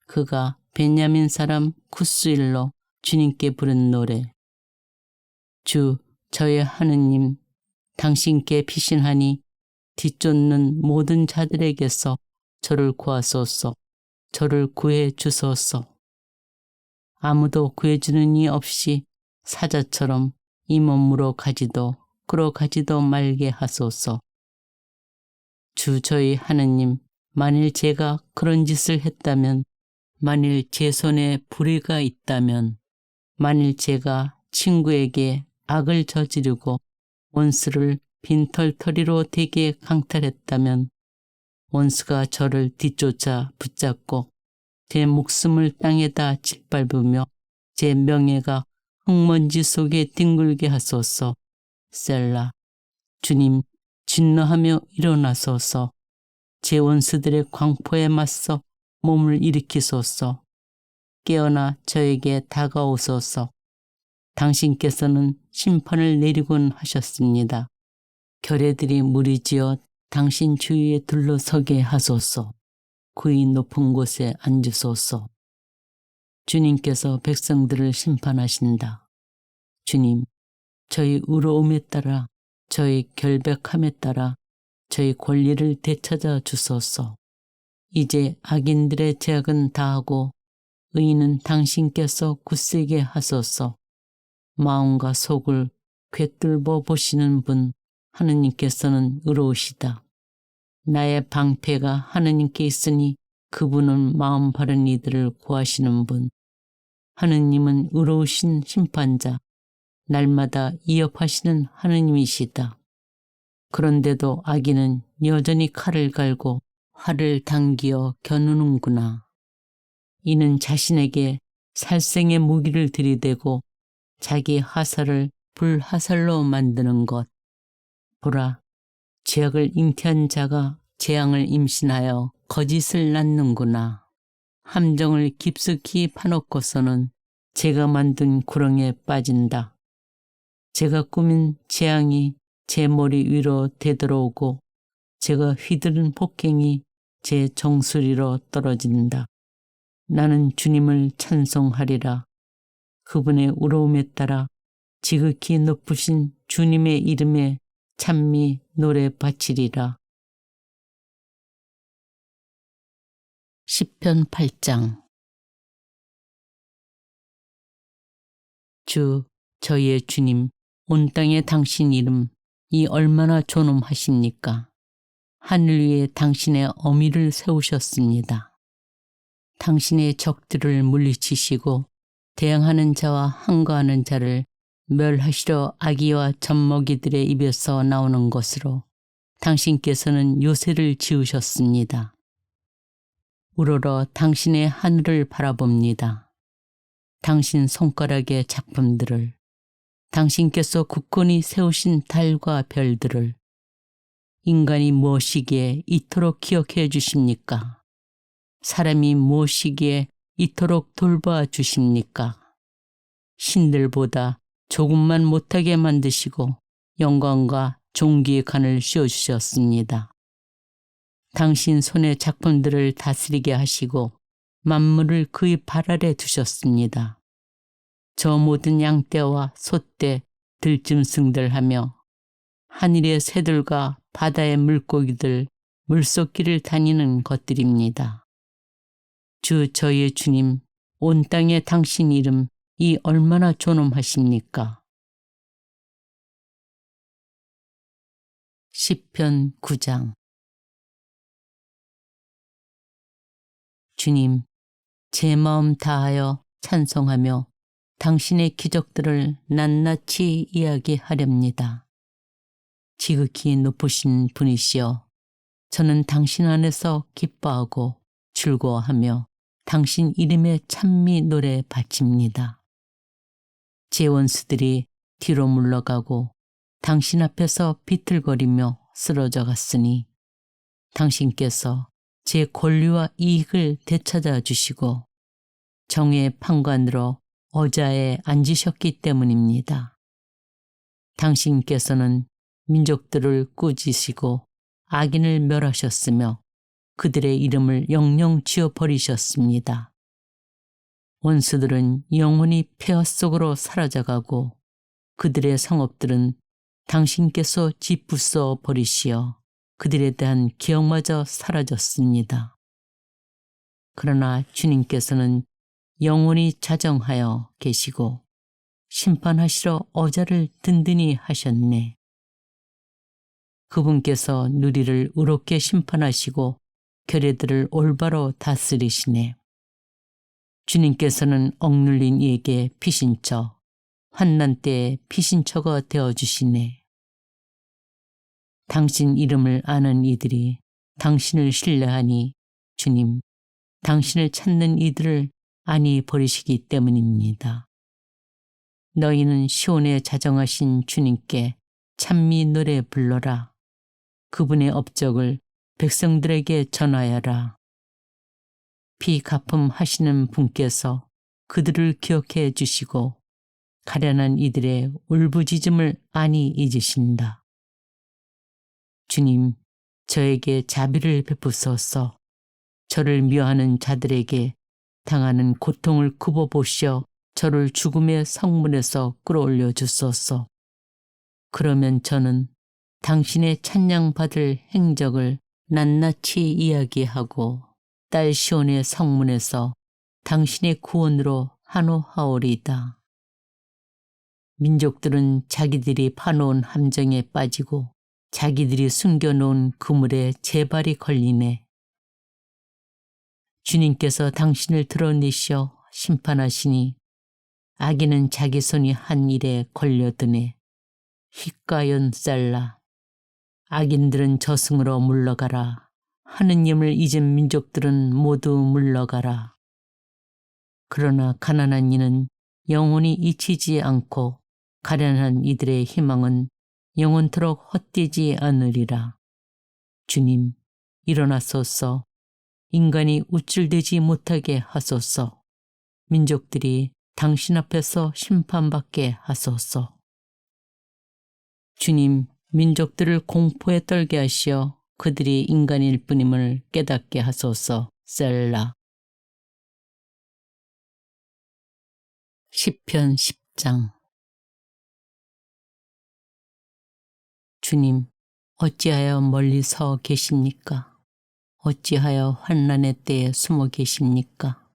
그가 베냐민 사람 쿠스일로 주님께 부른 노래. 주, 저의 하느님, 당신께 피신하니 뒤쫓는 모든 자들에게서 저를 구하소서. 저를 구해 주소서. 아무도 구해주는 이 없이 사자처럼 이 몸으로 가지도 끌어가지도 말게 하소서. 주 저희 하느님, 만일 제가 그런 짓을 했다면, 만일 제 손에 불의가 있다면, 만일 제가 친구에게 악을 저지르고 원수를 빈털터리로 되게 강탈했다면, 원수가 저를 뒤쫓아 붙잡고 제 목숨을 땅에다 짓밟으며 제 명예가 흙먼지 속에 뒹굴게 하소서. 셀라. 주님, 진노하며 일어나소서. 제 원수들의 광포에 맞서 몸을 일으키소서. 깨어나 저에게 다가오소서. 당신께서는 심판을 내리곤 하셨습니다. 결의들이 무리지어 당신 주위에 둘러서게 하소서. 그의 높은 곳에 앉으소서. 주님께서 백성들을 심판하신다. 주님, 저희 의로움에 따라, 저희 결백함에 따라 저희 권리를 되찾아 주소서. 이제 악인들의 죄악은 다하고 의인은 당신께서 굳세게 하소서. 마음과 속을 꿰뚫어 보시는 분 하느님께서는 의로우시다. 나의 방패가 하느님께 있으니 그분은 마음 바른 이들을 구하시는 분. 하느님은 의로우신 심판자, 날마다 이업하시는 하느님이시다. 그런데도 악인은 여전히 칼을 갈고 활을 당기어 겨누는구나. 이는 자신에게 살생의 무기를 들이대고 자기 하살을 불하살로 만드는 것. 보라, 죄악을 잉태한 자가 재앙을 임신하여 거짓을 낳는구나. 함정을 깊숙이 파놓고서는 제가 만든 구렁에 빠진다. 제가 꾸민 재앙이 제 머리 위로 되돌아오고 제가 휘두른 폭행이 제 정수리로 떨어진다. 나는 주님을 찬송하리라. 그분의 의로움에 따라 지극히 높으신 주님의 이름에 찬미 노래 바치리라. 시편 8장. 주, 저희의 주님, 온 땅에 당신 이름, 이 얼마나 존엄하십니까? 하늘 위에 당신의 어미를 세우셨습니다. 당신의 적들을 물리치시고 대항하는 자와 항거하는 자를 멸하시려 아기와 젖먹이들의 입에서 나오는 것으로 당신께서는 요새를 지으셨습니다. 우러러 당신의 하늘을 바라봅니다. 당신 손가락의 작품들을, 당신께서 굳건히 세우신 달과 별들을 인간이 무엇이기에 이토록 기억해 주십니까? 사람이 무엇이기에 이토록 돌봐 주십니까? 신들보다 조금만 못하게 만드시고 영광과 존귀의 간을 씌워주셨습니다. 당신 손의 작품들을 다스리게 하시고 만물을 그의 발 아래 두셨습니다. 저 모든 양떼와 소떼, 들짐승들 하며 하늘의 새들과 바다의 물고기들, 물속길을 다니는 것들입니다. 주 저희의 주님, 온 땅에 당신 이름, 이 얼마나 존엄하십니까? 시편 9장. 주님, 제 마음 다하여 찬송하며 당신의 기적들을 낱낱이 이야기하렵니다. 지극히 높으신 분이시여, 저는 당신 안에서 기뻐하고 즐거워하며 당신 이름에 찬미 노래 바칩니다. 제 원수들이 뒤로 물러가고 당신 앞에서 비틀거리며 쓰러져 갔으니 당신께서 제 권리와 이익을 되찾아 주시고 정의의 판관으로 어자에 앉으셨기 때문입니다. 당신께서는 민족들을 꾸짖으시고 악인을 멸하셨으며 그들의 이름을 영영 지워버리셨습니다. 원수들은 영원히 폐허 속으로 사라져가고 그들의 성읍들은 당신께서 짓부숴 버리시어 그들에 대한 기억마저 사라졌습니다. 그러나 주님께서는 영원히 자정하여 계시고 심판하시러 어자를 든든히 하셨네. 그분께서 누리를 의롭게 심판하시고 결례들을 올바로 다스리시네. 주님께서는 억눌린 이에게 피신처, 환난 때에 피신처가 되어주시네. 당신 이름을 아는 이들이 당신을 신뢰하니 주님, 당신을 찾는 이들을 안히 버리시기 때문입니다. 너희는 시온에 자정하신 주님께 찬미 노래 불러라. 그분의 업적을 백성들에게 전하여라. 피 갚음하시는 분께서 그들을 기억해 주시고 가련한 이들의 울부짖음을 안히 잊으신다. 주님, 저에게 자비를 베푸소서. 저를 미워하는 자들에게 당하는 고통을 굽어보시어 저를 죽음의 성문에서 끌어올려 주소서. 그러면 저는 당신의 찬양받을 행적을 낱낱이 이야기하고 딸 시온의 성문에서 당신의 구원으로 한호하오리이다. 민족들은 자기들이 파놓은 함정에 빠지고 자기들이 숨겨놓은 그물에 제발이 걸리네. 주님께서 당신을 드러내시어 심판하시니 악인은 자기 손이 한 일에 걸려드네. 휘가연 쌀라. 악인들은 저승으로 물러가라. 하느님을 잊은 민족들은 모두 물러가라. 그러나 가난한 이는 영원히 잊히지 않고 가련한 이들의 희망은 영원토록 헛되지 않으리라. 주님, 일어나소서. 인간이 우쭐대지 못하게 하소서. 민족들이 당신 앞에서 심판받게 하소서. 주님, 민족들을 공포에 떨게 하시어 그들이 인간일 뿐임을 깨닫게 하소서. 셀라. 시편 10장. 주님, 어찌하여 멀리서 계십니까? 어찌하여 환난의 때에 숨어 계십니까?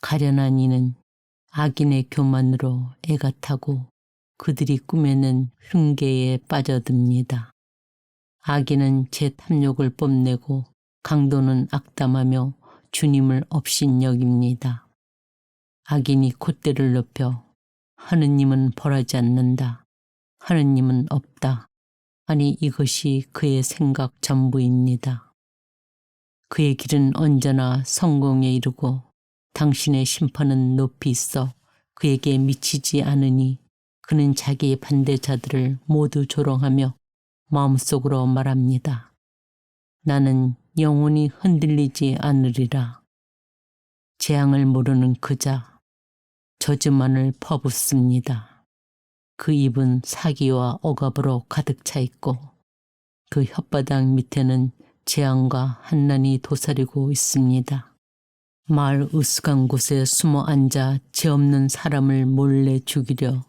가련한 이는 악인의 교만으로 애가 타고 그들이 꾸며낸 흉계에 빠져듭니다. 악인은 제 탐욕을 뽐내고 강도는 악담하며 주님을 업신여깁니다. 악인이 콧대를 높여 하느님은 벌하지 않는다. 하느님은 없다. 아니 이것이 그의 생각 전부입니다. 그의 길은 언제나 성공에 이르고 당신의 심판은 높이 있어 그에게 미치지 않으니 그는 자기의 반대자들을 모두 조롱하며 마음속으로 말합니다. 나는 영원히 흔들리지 않으리라. 재앙을 모르는 그자 저주만을 퍼붓습니다. 그 입은 사기와 억압으로 가득 차 있고 그 혓바닥 밑에는 재앙과 한난이 도사리고 있습니다. 마을 으슥한 곳에 숨어 앉아 죄 없는 사람을 몰래 죽이려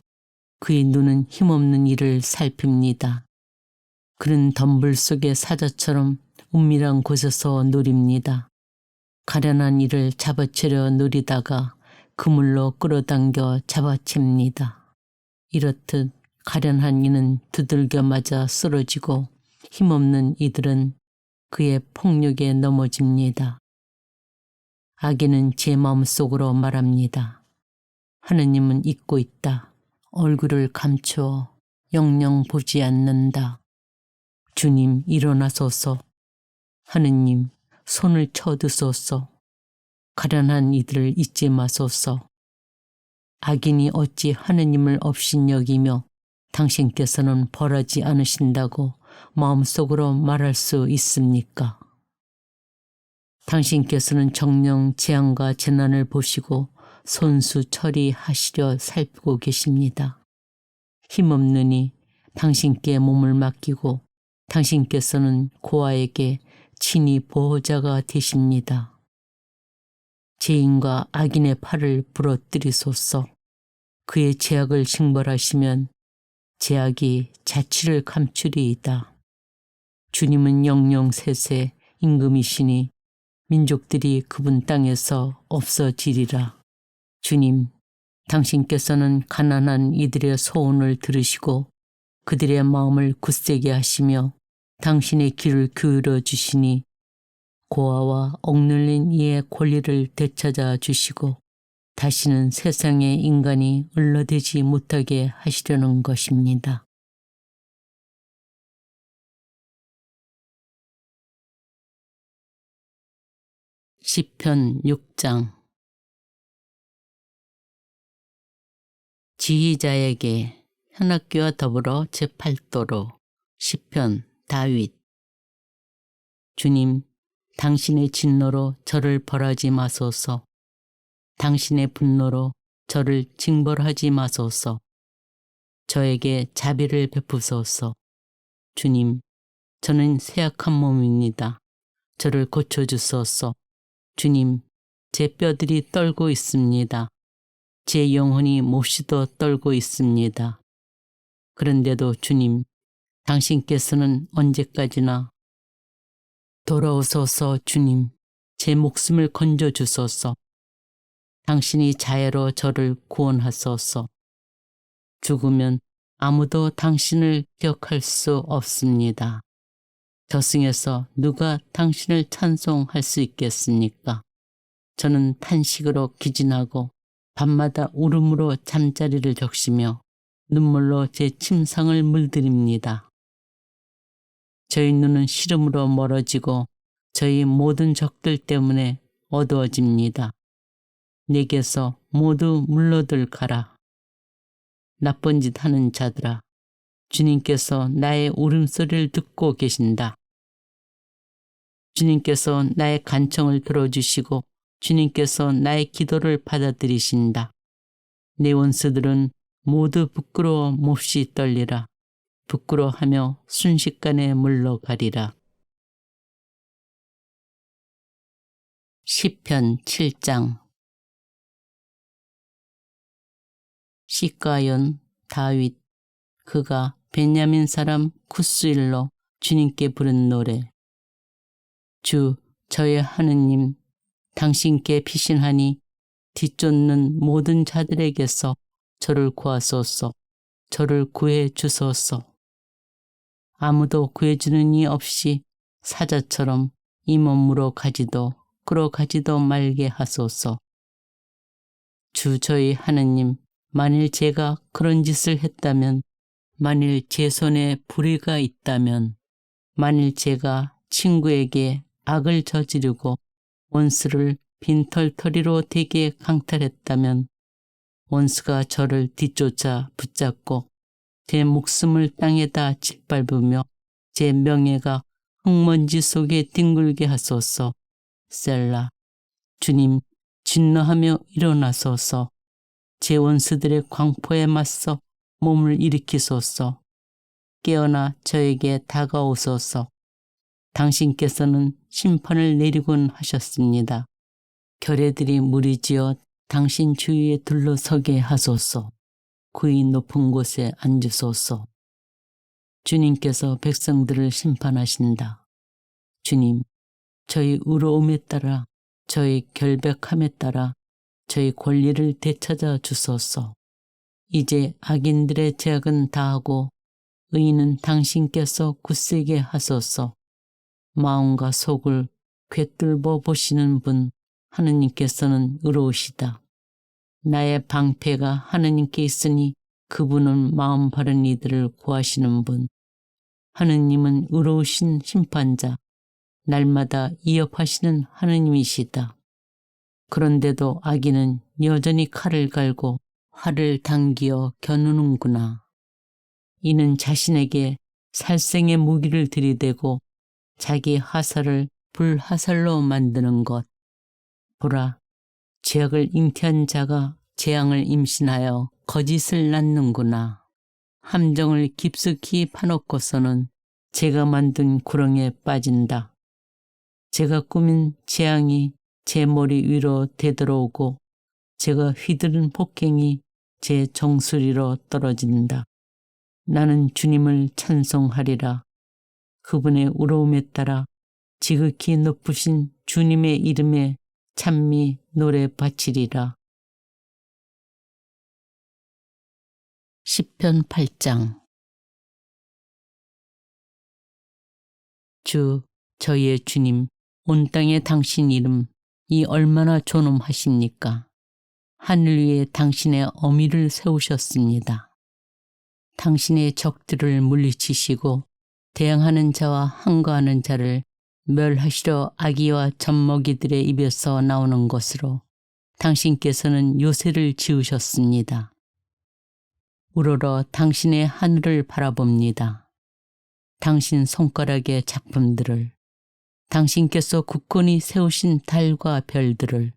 그의 눈은 힘없는 이를 살핍니다. 그는 덤불 속의 사자처럼 은밀한 곳에서 노립니다. 가련한 이를 잡아채려 노리다가 그물로 끌어당겨 잡아챕니다. 이렇듯 가련한 이는 두들겨 맞아 쓰러지고 힘없는 이들은 그의 폭력에 넘어집니다. 악인은 제 마음속으로 말합니다. 하느님은 잊고 있다. 얼굴을 감추어 영영 보지 않는다. 주님 일어나소서. 하느님 손을 쳐드소서. 가련한 이들을 잊지 마소서. 악인이 어찌 하느님을 업신여기며 당신께서는 벌하지 않으신다고 마음속으로 말할 수 있습니까? 당신께서는 정녕 재앙과 재난을 보시고 손수 처리하시려 살피고 계십니다. 힘없느니 당신께 몸을 맡기고 당신께서는 고아에게 친히 보호자가 되십니다. 죄인과 악인의 팔을 부러뜨리소서. 그의 죄악을 징벌하시면 죄악이 자취를 감추리이다. 주님은 영영 세세 임금이시니 민족들이 그분 땅에서 없어지리라. 주님, 당신께서는 가난한 이들의 소원을 들으시고 그들의 마음을 굳세게 하시며 당신의 귀를 기울여 주시니 고아와 억눌린 이의 권리를 되찾아 주시고 다시는 세상에 인간이 을러대지 못하게 하시려는 것입니다. 시편 6장. 지휘자에게 현악기와 더불어 제8도로 시편 다윗. 주님, 당신의 진노로 저를 벌하지 마소서. 당신의 분노로 저를 징벌하지 마소서. 저에게 자비를 베푸소서. 주님, 저는 쇠약한 몸입니다. 저를 고쳐주소서. 주님, 제 뼈들이 떨고 있습니다. 제 영혼이 몹시도 떨고 있습니다. 그런데도 주님, 당신께서는 언제까지나 돌아오소서. 주님, 제 목숨을 건져주소서. 당신이 자애로 저를 구원하소서. 죽으면 아무도 당신을 기억할 수 없습니다. 저승에서 누가 당신을 찬송할 수 있겠습니까? 저는 탄식으로 기진하고 밤마다 울음으로 잠자리를 적시며 눈물로 제 침상을 물들입니다. 저희 눈은 시름으로 멀어지고 저희 모든 적들 때문에 어두워집니다. 내게서 모두 물러들 가라. 나쁜 짓 하는 자들아, 주님께서 나의 울음소리를 듣고 계신다. 주님께서 나의 간청을 들어주시고 주님께서 나의 기도를 받아들이신다. 내 원수들은 모두 부끄러워 몹시 떨리라. 부끄러워하며 순식간에 물러가리라. 시편 7장. 시가연 다윗. 그가 베냐민 사람 쿠스일로 주님께 부른 노래. 주, 저의 하느님, 당신께 피신하니 뒤쫓는 모든 자들에게서 저를 구하소서. 저를 구해 주소서. 아무도 구해주는 이 없이 사자처럼 이 몸으로 가지도 끌어가지도 말게 하소서. 주, 저희 하느님, 만일 제가 그런 짓을 했다면, 만일 제 손에 불의가 있다면, 만일 제가 친구에게 악을 저지르고 원수를 빈털터리로 되게 강탈했다면 원수가 저를 뒤쫓아 붙잡고 제 목숨을 땅에다 짓밟으며 제 명예가 흙먼지 속에 뒹굴게 하소서. 셀라. 주님, 진노하며 일어나소서. 제 원수들의 광포에 맞서 몸을 일으키소서. 깨어나 저에게 다가오소서. 당신께서는 심판을 내리곤 하셨습니다. 결의들이 무리지어 당신 주위에 둘러서게 하소서. 그의 높은 곳에 앉으소서. 주님께서 백성들을 심판하신다. 주님, 저희 의로움에 따라, 저희 결백함에 따라 저희 권리를 되찾아 주소서. 이제 악인들의 죄악은 다하고 의인은 당신께서 굳세게 하소서. 마음과 속을 꿰뚫어 보시는 분 하느님께서는 의로우시다. 나의 방패가 하느님께 있으니 그분은 마음 바른 이들을 구하시는 분. 하느님은 의로우신 심판자, 날마다 이업하시는 하느님이시다. 그런데도 악인은 여전히 칼을 갈고 활을 당기어 겨누는구나. 이는 자신에게 살생의 무기를 들이대고 자기 하살을 불하살로 만드는 것. 보라, 죄악을 잉태한 자가 재앙을 임신하여 거짓을 낳는구나. 함정을 깊숙이 파놓고서는 제가 만든 구렁에 빠진다. 제가 꾸민 재앙이 제 머리 위로 되돌아오고 제가 휘두른 폭행이 제 정수리로 떨어진다. 나는 주님을 찬송하리라. 그분의 의로움에 따라 지극히 높으신 주 주님의 이름에 찬미 노래 바치리라. 시편 8장. 주 저희의 주님, 온 땅에 당신 이름 이 얼마나 존엄하십니까? 하늘 위에 당신의 어미를 세우셨습니다. 당신의 적들을 물리치시고 대항하는 자와 항거하는 자를 멸하시려 아기와 젖먹이들의 입에서 나오는 것으로 당신께서는 요새를 지으셨습니다. 우러러 당신의 하늘을 바라봅니다. 당신 손가락의 작품들을, 당신께서 굳건히 세우신 달과 별들을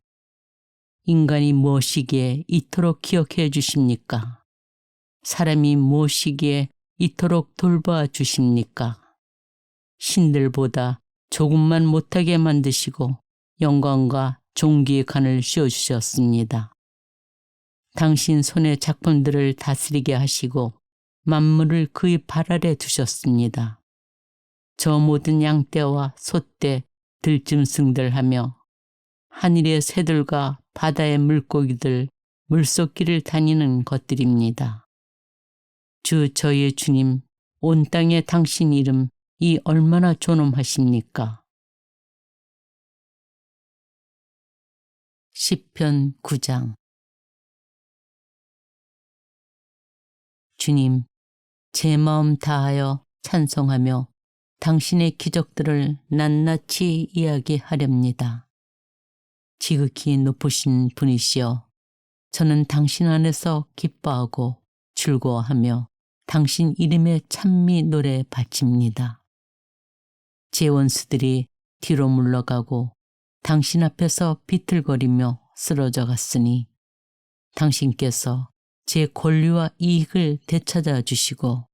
인간이 무엇이기에 이토록 기억해 주십니까? 사람이 무엇이기에 이토록 돌봐 주십니까? 신들보다 조금만 못하게 만드시고 영광과 존귀의 간을 씌워주셨습니다. 당신 손의 작품들을 다스리게 하시고 만물을 그의 발 아래 두셨습니다. 저 모든 양떼와 소떼, 들짐승들 하며 하늘의 새들과 바다의 물고기들, 물속길을 다니는 것들입니다. 주 저희의 주님, 온 땅에 당신 이름 이 얼마나 존엄하십니까? 시편 9장. 주님, 제 마음 다하여 찬송하며 당신의 기적들을 낱낱이 이야기하렵니다. 지극히 높으신 분이시여, 저는 당신 안에서 기뻐하고 즐거워하며 당신 이름에 찬미 노래 바칩니다. 제 원수들이 뒤로 물러가고 당신 앞에서 비틀거리며 쓰러져 갔으니 당신께서 제 권리와 이익을 되찾아 주시고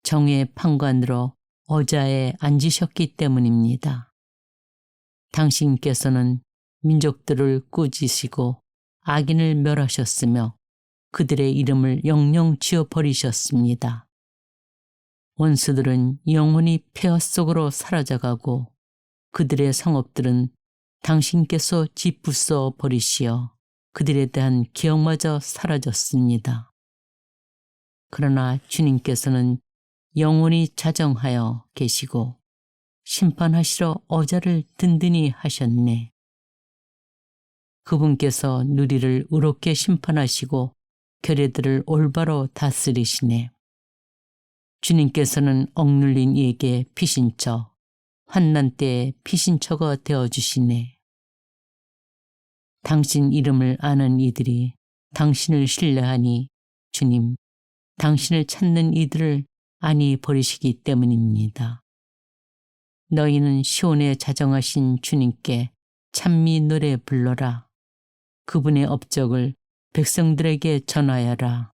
정의 판관으로 어자에 앉으셨기 때문입니다. 당신께서는 민족들을 꾸짖으시고 악인을 멸하셨으며 그들의 이름을 영영 지워버리셨습니다. 원수들은 영원히 폐허 속으로 사라져가고 그들의 성읍들은 당신께서 짓부숴 버리시어 그들에 대한 기억마저 사라졌습니다. 그러나 주님께서는 영원히 자정하여 계시고 심판하시러 어자를 든든히 하셨네. 그분께서 누리를 의롭게 심판하시고 결례들을 올바로 다스리시네. 주님께서는 억눌린 이에게 피신처, 환난 때에 피신처가 되어주시네. 당신 이름을 아는 이들이 당신을 신뢰하니 주님, 당신을 찾는 이들을 안히 버리시기 때문입니다. 너희는 시온에 자정하신 주님께 찬미 노래 불러라. 그분의 업적을 백성들에게 전하여라.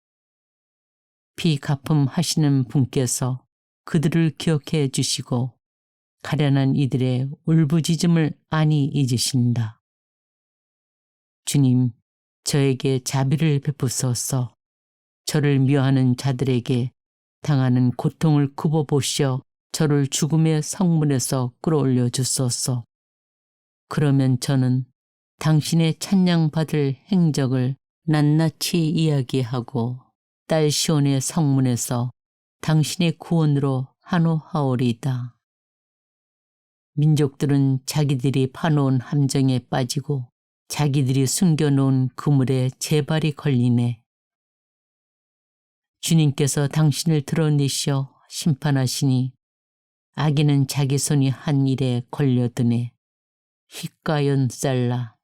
비가품 하시는 분께서 그들을 기억해 주시고 가련한 이들의 울부짖음을 안히 잊으신다. 주님, 저에게 자비를 베푸소서. 저를 미워하는 자들에게 당하는 고통을 굽어보시어 저를 죽음의 성문에서 끌어올려 주소서. 그러면 저는 당신의 찬양받을 행적을 낱낱이 이야기하고 딸 시온의 성문에서 당신의 구원으로 한호하오리이다. 민족들은 자기들이 파놓은 함정에 빠지고 자기들이 숨겨놓은 그물에 제발이 걸리네. 주님께서 당신을 드러내시어 심판하시니 악인은 자기 손이 한 일에 걸려드네. 휘가연 쌀라.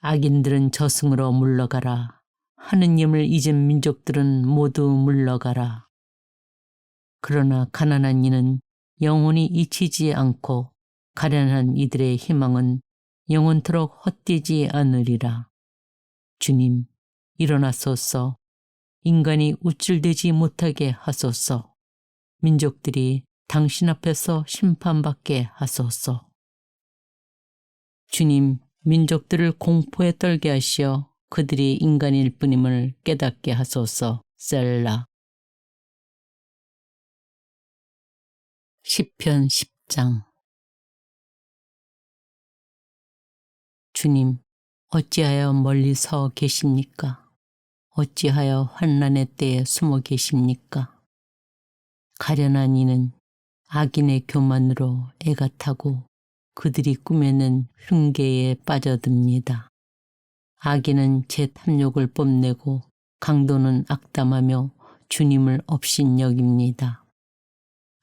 악인들은 저승으로 물러가라. 하느님을 잊은 민족들은 모두 물러가라. 그러나 가난한 이는 영원히 잊히지 않고 가련한 이들의 희망은 영원토록 헛되지 않으리라. 주님, 일어나소서. 인간이 우쭐대지 못하게 하소서. 민족들이 당신 앞에서 심판받게 하소서. 주님, 민족들을 공포에 떨게 하시어 그들이 인간일 뿐임을 깨닫게 하소서. 셀라. 시편 10장. 주님, 어찌하여 멀리 서 계십니까? 어찌하여 환난의 때에 숨어 계십니까? 가련한 이는 악인의 교만으로 애가 타고 그들이 꾸며낸 흉계에 빠져듭니다. 악인은 제 탐욕을 뽐내고 강도는 악담하며 주님을 업신여깁니다.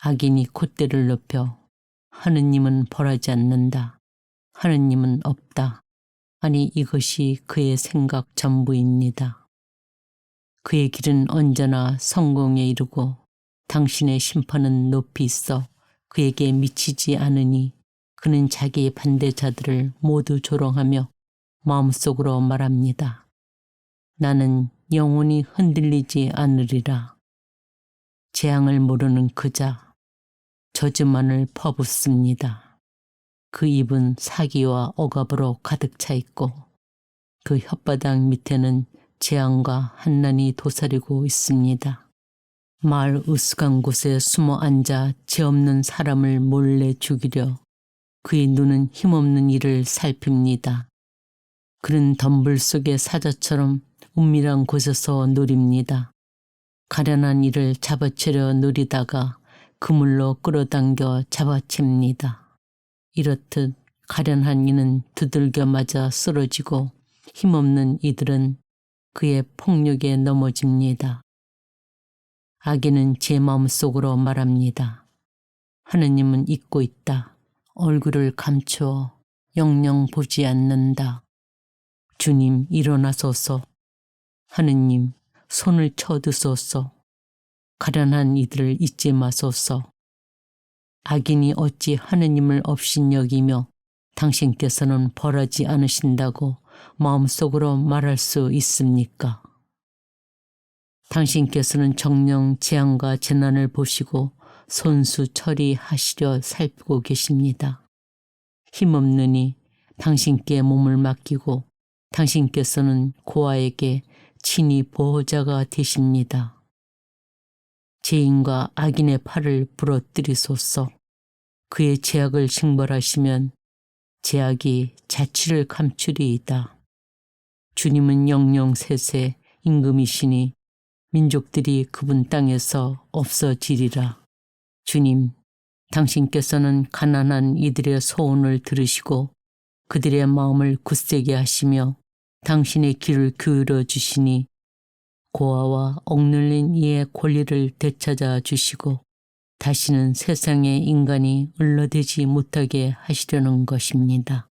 악인이 콧대를 높여 하느님은 벌하지 않는다. 하느님은 없다. 아니 이것이 그의 생각 전부입니다. 그의 길은 언제나 성공에 이르고 당신의 심판은 높이 있어 그에게 미치지 않으니 그는 자기의 반대자들을 모두 조롱하며 마음속으로 말합니다. 나는 영원히 흔들리지 않으리라. 재앙을 모르는 그자 저주만을 퍼붓습니다. 그 입은 사기와 억압으로 가득 차 있고 그 혓바닥 밑에는 재앙과 한난이 도사리고 있습니다. 마을 으슥한 곳에 숨어 앉아 죄 없는 사람을 몰래 죽이려 그의 눈은 힘없는 이를 살핍니다. 그는 덤불 속의 사자처럼 은밀한 곳에서 노립니다. 가련한 이를 잡아채려 노리다가 그물로 끌어당겨 잡아챕니다. 이렇듯 가련한 이는 두들겨 맞아 쓰러지고 힘없는 이들은 그의 폭력에 넘어집니다. 악인은 제 마음속으로 말합니다. 하느님은 잊고 있다. 얼굴을 감추어 영영 보지 않는다. 주님 일어나소서. 하느님 손을 쳐드소서. 가련한 이들을 잊지 마소서. 악인이 어찌 하느님을 업신여기며 당신께서는 벌하지 않으신다고 마음속으로 말할 수 있습니까? 당신께서는 정녕 재앙과 재난을 보시고 손수 처리하시려 살피고 계십니다. 힘없느니 당신께 몸을 맡기고 당신께서는 고아에게 친히 보호자가 되십니다. 죄인과 악인의 팔을 부러뜨리소서. 그의 죄악을 징벌하시면 죄악이 자취를 감추리이다. 주님은 영영 세세 임금이시니 민족들이 그분 땅에서 없어지리라. 주님, 당신께서는 가난한 이들의 소원을 들으시고 그들의 마음을 굳세게 하시며 당신의 귀를 기울여 주시니 고아와 억눌린 이의 권리를 되찾아 주시고 다시는 세상의 인간이 을러대지 못하게 하시려는 것입니다.